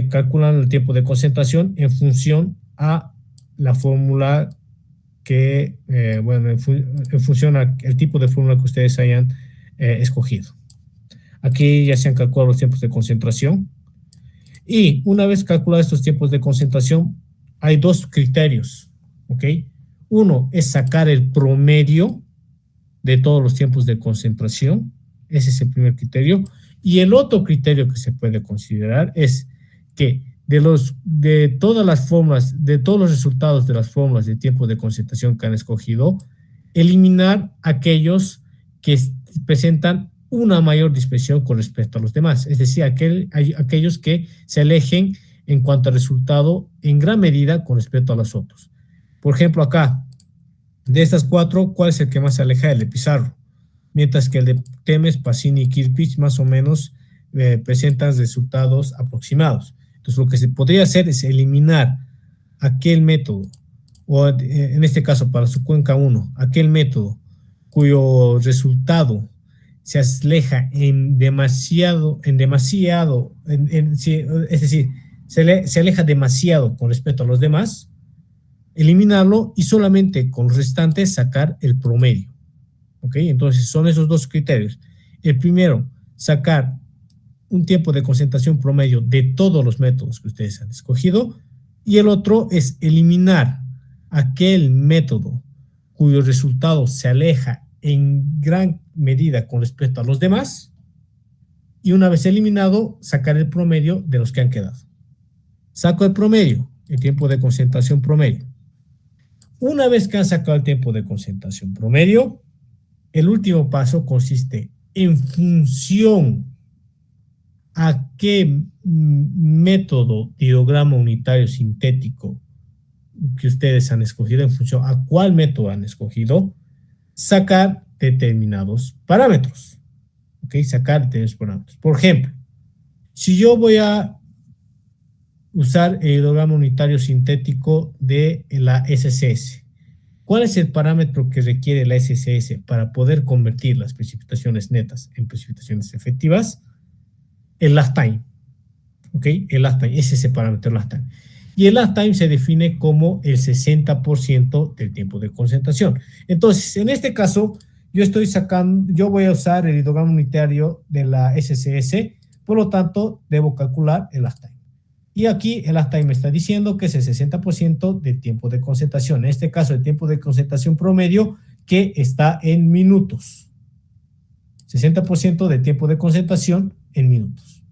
Speaker 1: calculan el tiempo de concentración en función a la fórmula que, en función al tipo de fórmula que ustedes hayan escogido. Aquí ya se han calculado los tiempos de concentración. Y una vez calculados estos tiempos de concentración, hay dos criterios, ¿ok? Uno es sacar el promedio de todos los tiempos de concentración. Ese es el primer criterio. Y el otro criterio que se puede considerar es que de todas las fórmulas, de todos los resultados de las fórmulas de tiempo de concentración que han escogido, eliminar aquellos que presentan una mayor dispersión con respecto a los demás, es decir, aquellos que se alejen en cuanto al resultado en gran medida con respecto a los otros. Por ejemplo, acá, de estas cuatro, ¿cuál es el que más se aleja? El de Pizarro, mientras que el de Temes, Pacini y Kirpich más o menos presentan resultados aproximados. Entonces, lo que se podría hacer es eliminar aquel método, o en este caso para su cuenca 1, aquel método cuyo resultado se aleja es decir, se aleja demasiado con respecto a los demás, eliminarlo y solamente con los restantes sacar el promedio. ¿Ok? Entonces son esos dos criterios. El primero, sacar un tiempo de concentración promedio de todos los métodos que ustedes han escogido, y el otro es eliminar aquel método cuyo resultado se aleja en gran medida con respecto a los demás, y una vez eliminado, sacar el promedio de los que han quedado. Saco el promedio, el tiempo de concentración promedio. Una vez que han sacado el tiempo de concentración promedio, el último paso consiste en función a qué método de hidrograma unitario sintético que ustedes han escogido, en función a cuál método han escogido, sacar determinados parámetros. ¿Ok? Sacar determinados parámetros. Por ejemplo, si yo voy a usar el hidrograma unitario sintético de la SCS, ¿cuál es el parámetro que requiere la SCS para poder convertir las precipitaciones netas en precipitaciones efectivas? El last time. ¿Ok? El last time, es ese parámetro, el last time. Y el last time se define como el 60% del tiempo de concentración. Entonces, en este caso, yo voy a usar el hidrograma unitario de la SCS, por lo tanto, debo calcular el last time. Y aquí el last time me está diciendo que es el 60% del tiempo de concentración. En este caso, el tiempo de concentración promedio, que está en minutos. 60% del tiempo de concentración en minutos.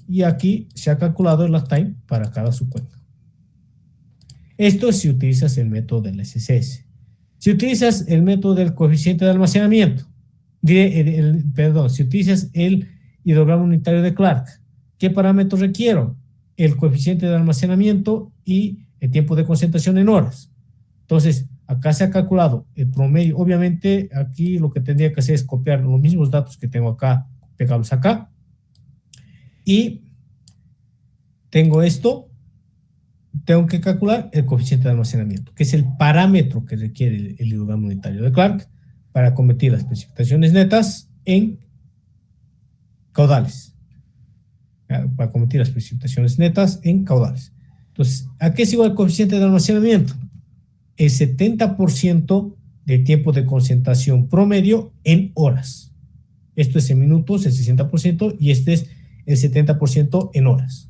Speaker 1: Y aquí se ha calculado el last time para cada subcuenca. Esto es si utilizas el método del SCS. Si utilizas el método del coeficiente de almacenamiento, si utilizas el hidrograma unitario de Clark, ¿qué parámetros requiero? El coeficiente de almacenamiento y el tiempo de concentración en horas. Entonces, acá se ha calculado el promedio. Obviamente, aquí lo que tendría que hacer es copiar los mismos datos que tengo acá, pegarlos acá. Y tengo esto, tengo que calcular el coeficiente de almacenamiento, que es el parámetro que requiere el hidrograma unitario de Clark para convertir las precipitaciones netas en caudales. Para convertir las precipitaciones netas en caudales. Entonces, ¿a qué es igual el coeficiente de almacenamiento? El 70% del tiempo de concentración promedio en horas. Esto es en minutos, el 60%, y este es el 70% en horas.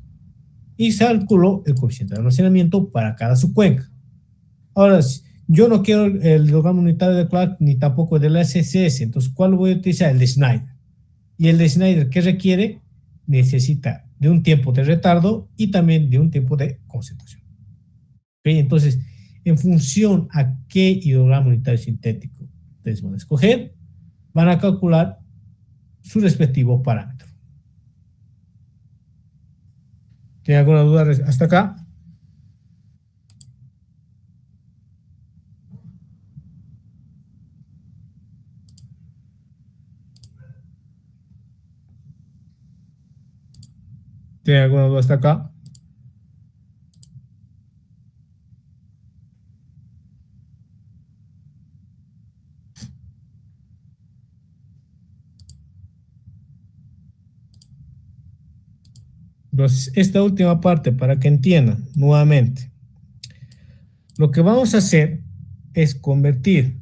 Speaker 1: Y calculo el coeficiente de almacenamiento para cada subcuenca. Ahora, yo no quiero el hidrograma unitario de Clark ni tampoco el de la SCS, entonces, ¿cuál voy a utilizar? El de Schneider. Y el de Schneider, ¿qué requiere? Necesita de un tiempo de retardo y también de un tiempo de concentración. ¿Okay? Entonces, en función a qué hidrograma unitario sintético ustedes van a escoger, van a calcular su respectivo parámetro. ¿Tiene alguna duda hasta acá? ¿Tiene alguna duda hasta acá? Entonces, esta última parte, para que entiendan nuevamente, lo que vamos a hacer es convertir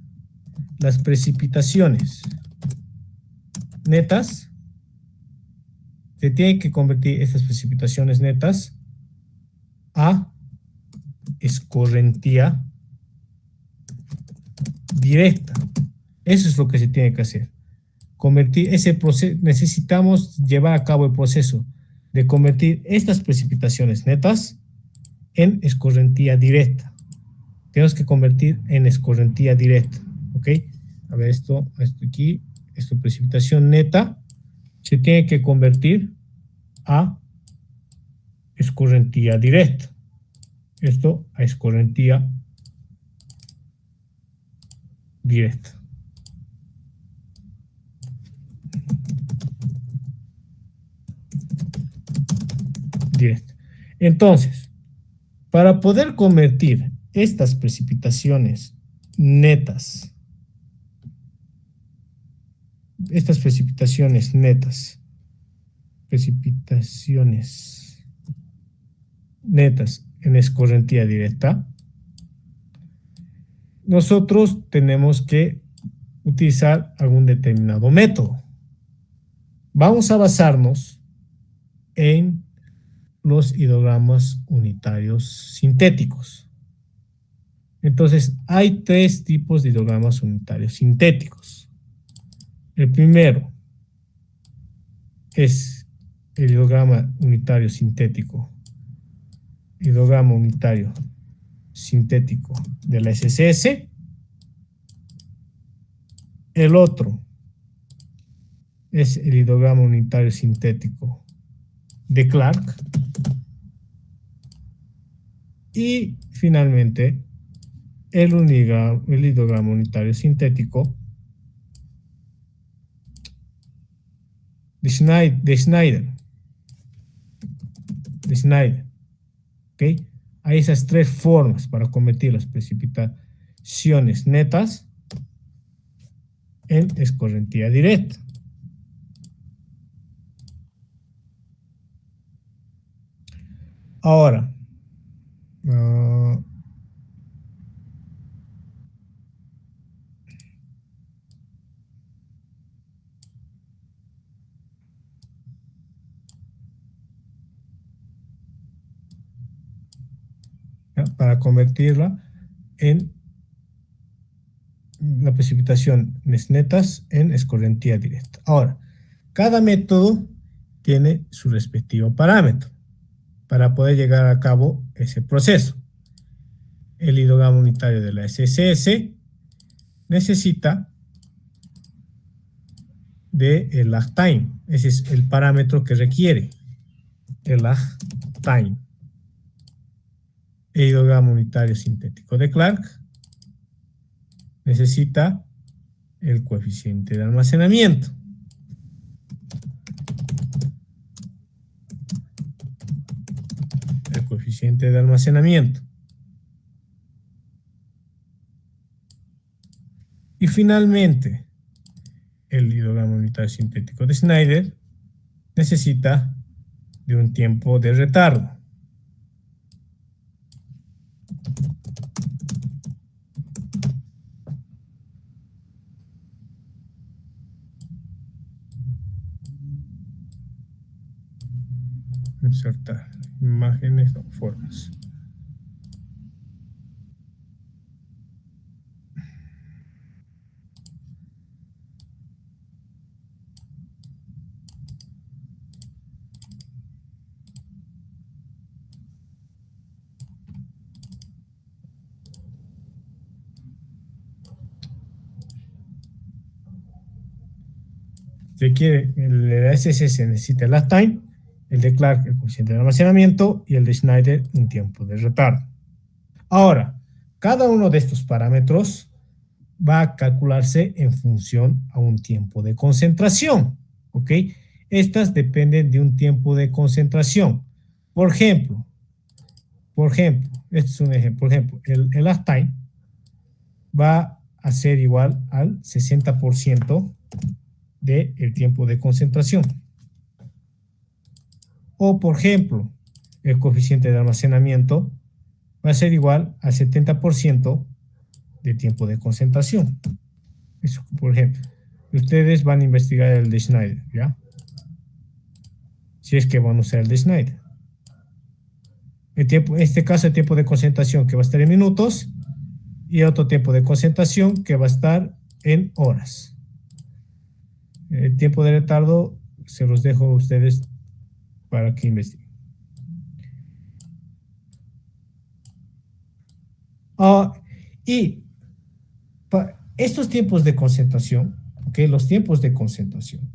Speaker 1: las precipitaciones netas se tiene que convertir estas precipitaciones netas a escorrentía directa. Eso es lo que se tiene que hacer. Convertir ese proceso, necesitamos llevar a cabo el proceso de convertir estas precipitaciones netas en escorrentía directa. Tenemos que convertir en escorrentía directa, ¿ok? A ver, esto aquí, esta precipitación neta se tiene que convertir a escorrentía directa. Esto a escorrentía directa. Directa. Entonces, para poder convertir estas precipitaciones netas, en escorrentía directa, nosotros tenemos que utilizar algún determinado método. Vamos a basarnos en los hidogramas unitarios sintéticos. Entonces, hay tres tipos de hidogramas unitarios sintéticos. El primero es el hidograma unitario sintético. Hidograma unitario sintético de la SSS. El otro es el hidograma unitario sintético de Clark. Y finalmente el hidograma unitario sintético de Schneider. ¿Ok? Hay esas tres formas para convertir las precipitaciones netas en escorrentía directa. Ahora, para convertirla en las precipitaciones netas en escorrentía directa. Ahora, cada método tiene su respectivo parámetro para poder llegar a cabo ese proceso. El hidograma unitario de la SSS necesita de lag time. Ese es el parámetro que requiere el lag time. El hidograma unitario sintético de Clark necesita el coeficiente de almacenamiento. El coeficiente de almacenamiento. Y finalmente, el hidograma unitario sintético de Schneider necesita de un tiempo de retardo. Insertar imágenes o formas. Requiere, el de SSS necesita el lag time, el de Clark el coeficiente de almacenamiento y el de Schneider un tiempo de retardo. Ahora, cada uno de estos parámetros va a calcularse en función a un tiempo de concentración, ¿ok? Estas dependen de un tiempo de concentración. Por ejemplo, este es un ejemplo, por ejemplo, el lag time va a ser igual al 60% del tiempo de concentración. O, por ejemplo, el coeficiente de almacenamiento va a ser igual al 70% de tiempo de concentración. Eso, por ejemplo. Ustedes van a investigar el de Schneider, ¿ya? si es que van a usar el de Schneider. En este caso, el tiempo de concentración que va a estar en minutos y otro tiempo de concentración que va a estar en horas. El tiempo de retardo se los dejo a ustedes para que investiguen. Y estos tiempos de concentración, los tiempos de concentración,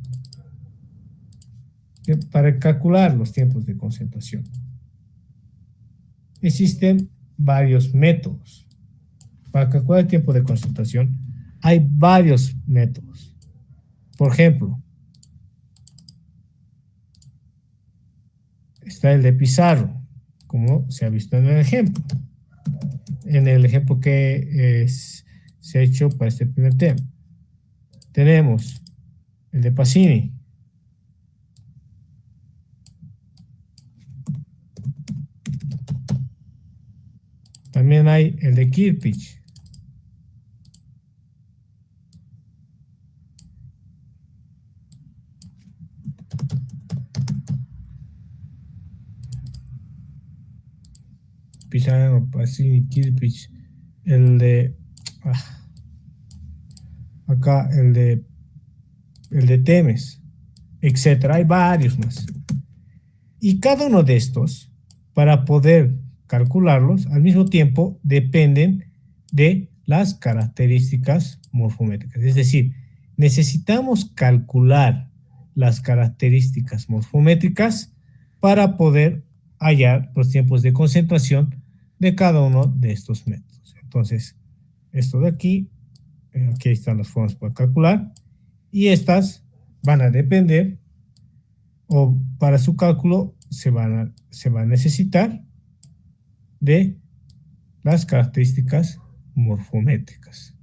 Speaker 1: para calcular los tiempos de concentración, existen varios métodos. Para calcular el tiempo de concentración, hay varios métodos. Por ejemplo, está el de Pizarro, como se ha visto en el ejemplo. En el ejemplo que se ha hecho para este primer tema. Tenemos el de Pacini. También hay el de Kirpich. Pizarro, Pacini, Kirpich. El de... acá el de Temes, etcétera. Hay varios más. Y cada uno de estos, para poder calcularlos, al mismo tiempo dependen de las características morfométricas. Es decir, necesitamos calcular las características morfométricas para poder hallar los tiempos de concentración de cada uno de estos métodos. Entonces, esto de aquí, aquí están las formas para calcular, y estas van a depender, o para su cálculo se va a necesitar de las características morfométricas.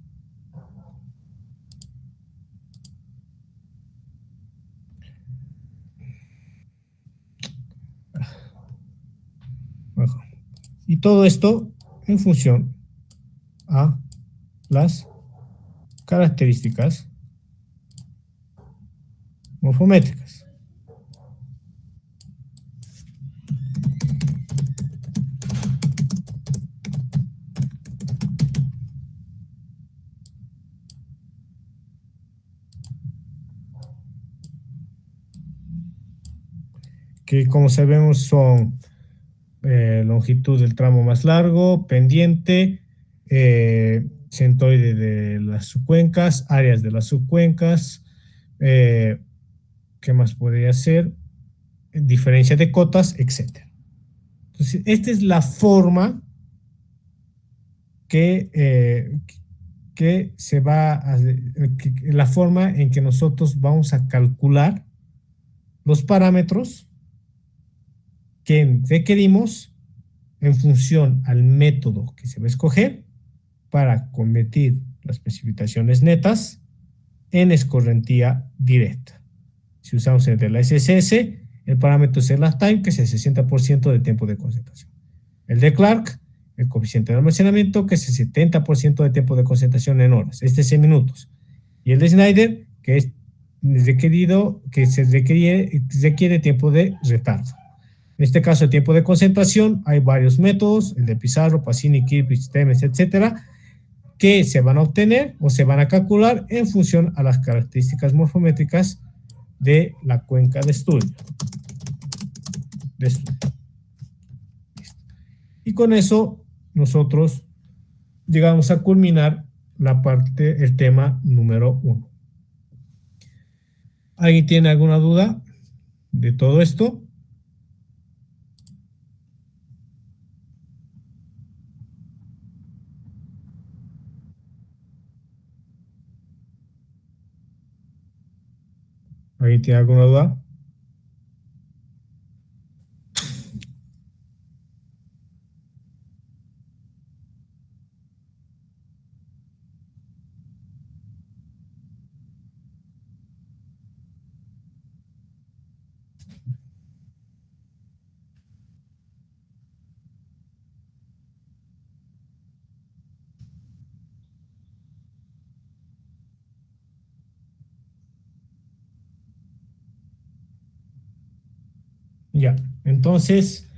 Speaker 1: Y todo esto en función a las características morfométricas. Que como sabemos son longitud del tramo más largo, pendiente, centroide de las subcuencas, áreas de las subcuencas, ¿qué más podría ser? Diferencia de cotas, etc. Entonces, esta es la forma que se va a, la forma en que nosotros vamos a calcular los parámetros que requerimos en función al método que se va a escoger para convertir las precipitaciones netas en escorrentía directa. Si usamos el de la SSS, el parámetro es el last time, que es el 60% del tiempo de concentración. El de Clark, el coeficiente de almacenamiento, que es el 70% del tiempo de concentración en horas, este es en minutos. Y el de Schneider, que es requerido, que se requiere tiempo de retardo. En este caso, el tiempo de concentración, hay varios métodos, el de Pizarro, Pacini, Kirpich, Temes, etcétera, que se van a obtener o se van a calcular en función a las características morfométricas de la cuenca de estudio. Y con eso nosotros llegamos a culminar el tema número 1. ¿Alguien tiene alguna duda de todo esto? ¿Alguien tiene alguna duda? Ya, entonces,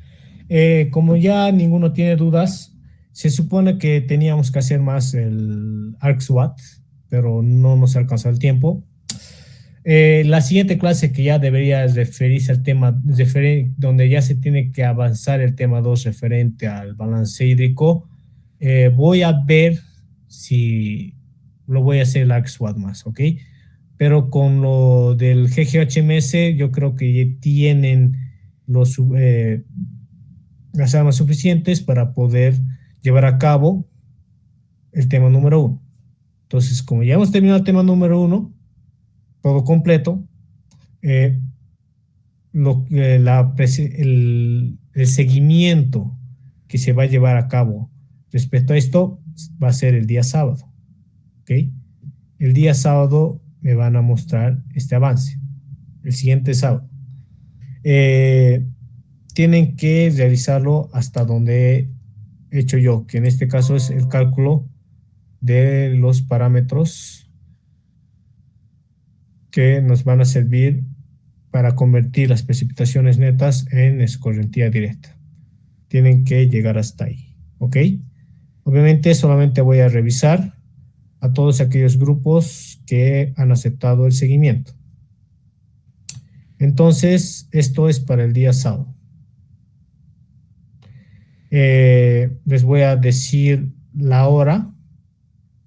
Speaker 1: como ya ninguno tiene dudas, se supone que teníamos que hacer más el ArcSWAT, pero no nos alcanzó el tiempo. La siguiente clase que ya debería referirse al tema, donde ya se tiene que avanzar el tema 2 referente al balance hídrico, voy a ver si lo voy a hacer el ArcSWAT más, ¿ok? Pero con lo del GGHMS, yo creo que ya tienen los, las armas suficientes para poder llevar a cabo el tema número 1. Entonces, como ya hemos terminado el tema número 1, todo completo, eh, el seguimiento que se va a llevar a cabo respecto a esto va a ser el día sábado, ¿ok? El día sábado me van a mostrar este avance, el siguiente sábado. Tienen que realizarlo hasta donde he hecho yo, que en este caso es el cálculo de los parámetros que nos van a servir para convertir las precipitaciones netas en escorrentía directa. Tienen que llegar hasta ahí, ¿ok? Obviamente solamente voy a revisar a todos aquellos grupos que han aceptado el seguimiento. Entonces, esto es para el día sábado. Les voy a decir la hora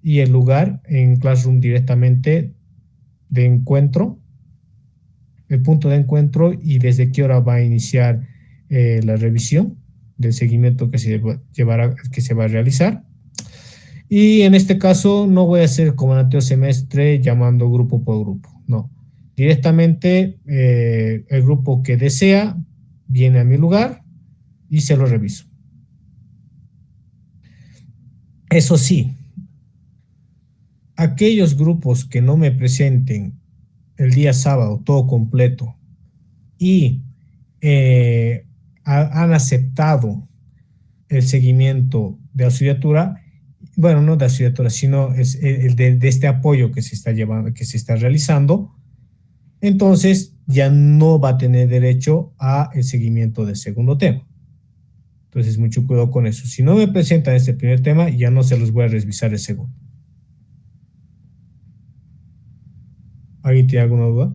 Speaker 1: y el lugar en Classroom directamente de encuentro, el punto de encuentro y desde qué hora va a iniciar la revisión del seguimiento que se va a realizar. Y en este caso no voy a hacer como en el anterior semestre llamando grupo por grupo, no. Directamente el grupo que desea viene a mi lugar y se lo reviso. Eso sí, aquellos grupos que no me presenten el día sábado todo completo y han aceptado el seguimiento de auxiliatura, bueno, no de auxiliatura, sino es el de este apoyo que se está llevando, que se está realizando, entonces ya no va a tener derecho a el seguimiento del segundo tema. Entonces, mucho cuidado con eso. Si no me presentan este primer tema, ya no se los voy a revisar el segundo. ¿Alguien tiene alguna duda?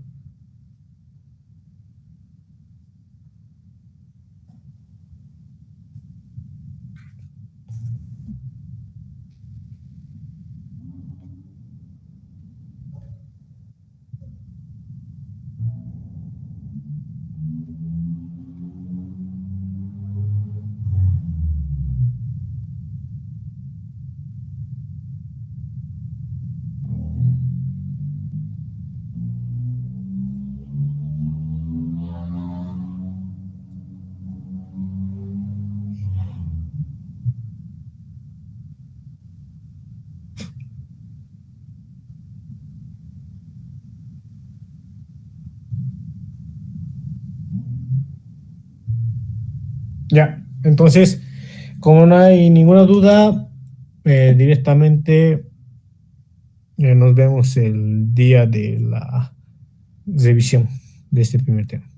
Speaker 1: Ya, entonces, como no hay ninguna duda, directamente nos vemos el día de la revisión de este primer tema.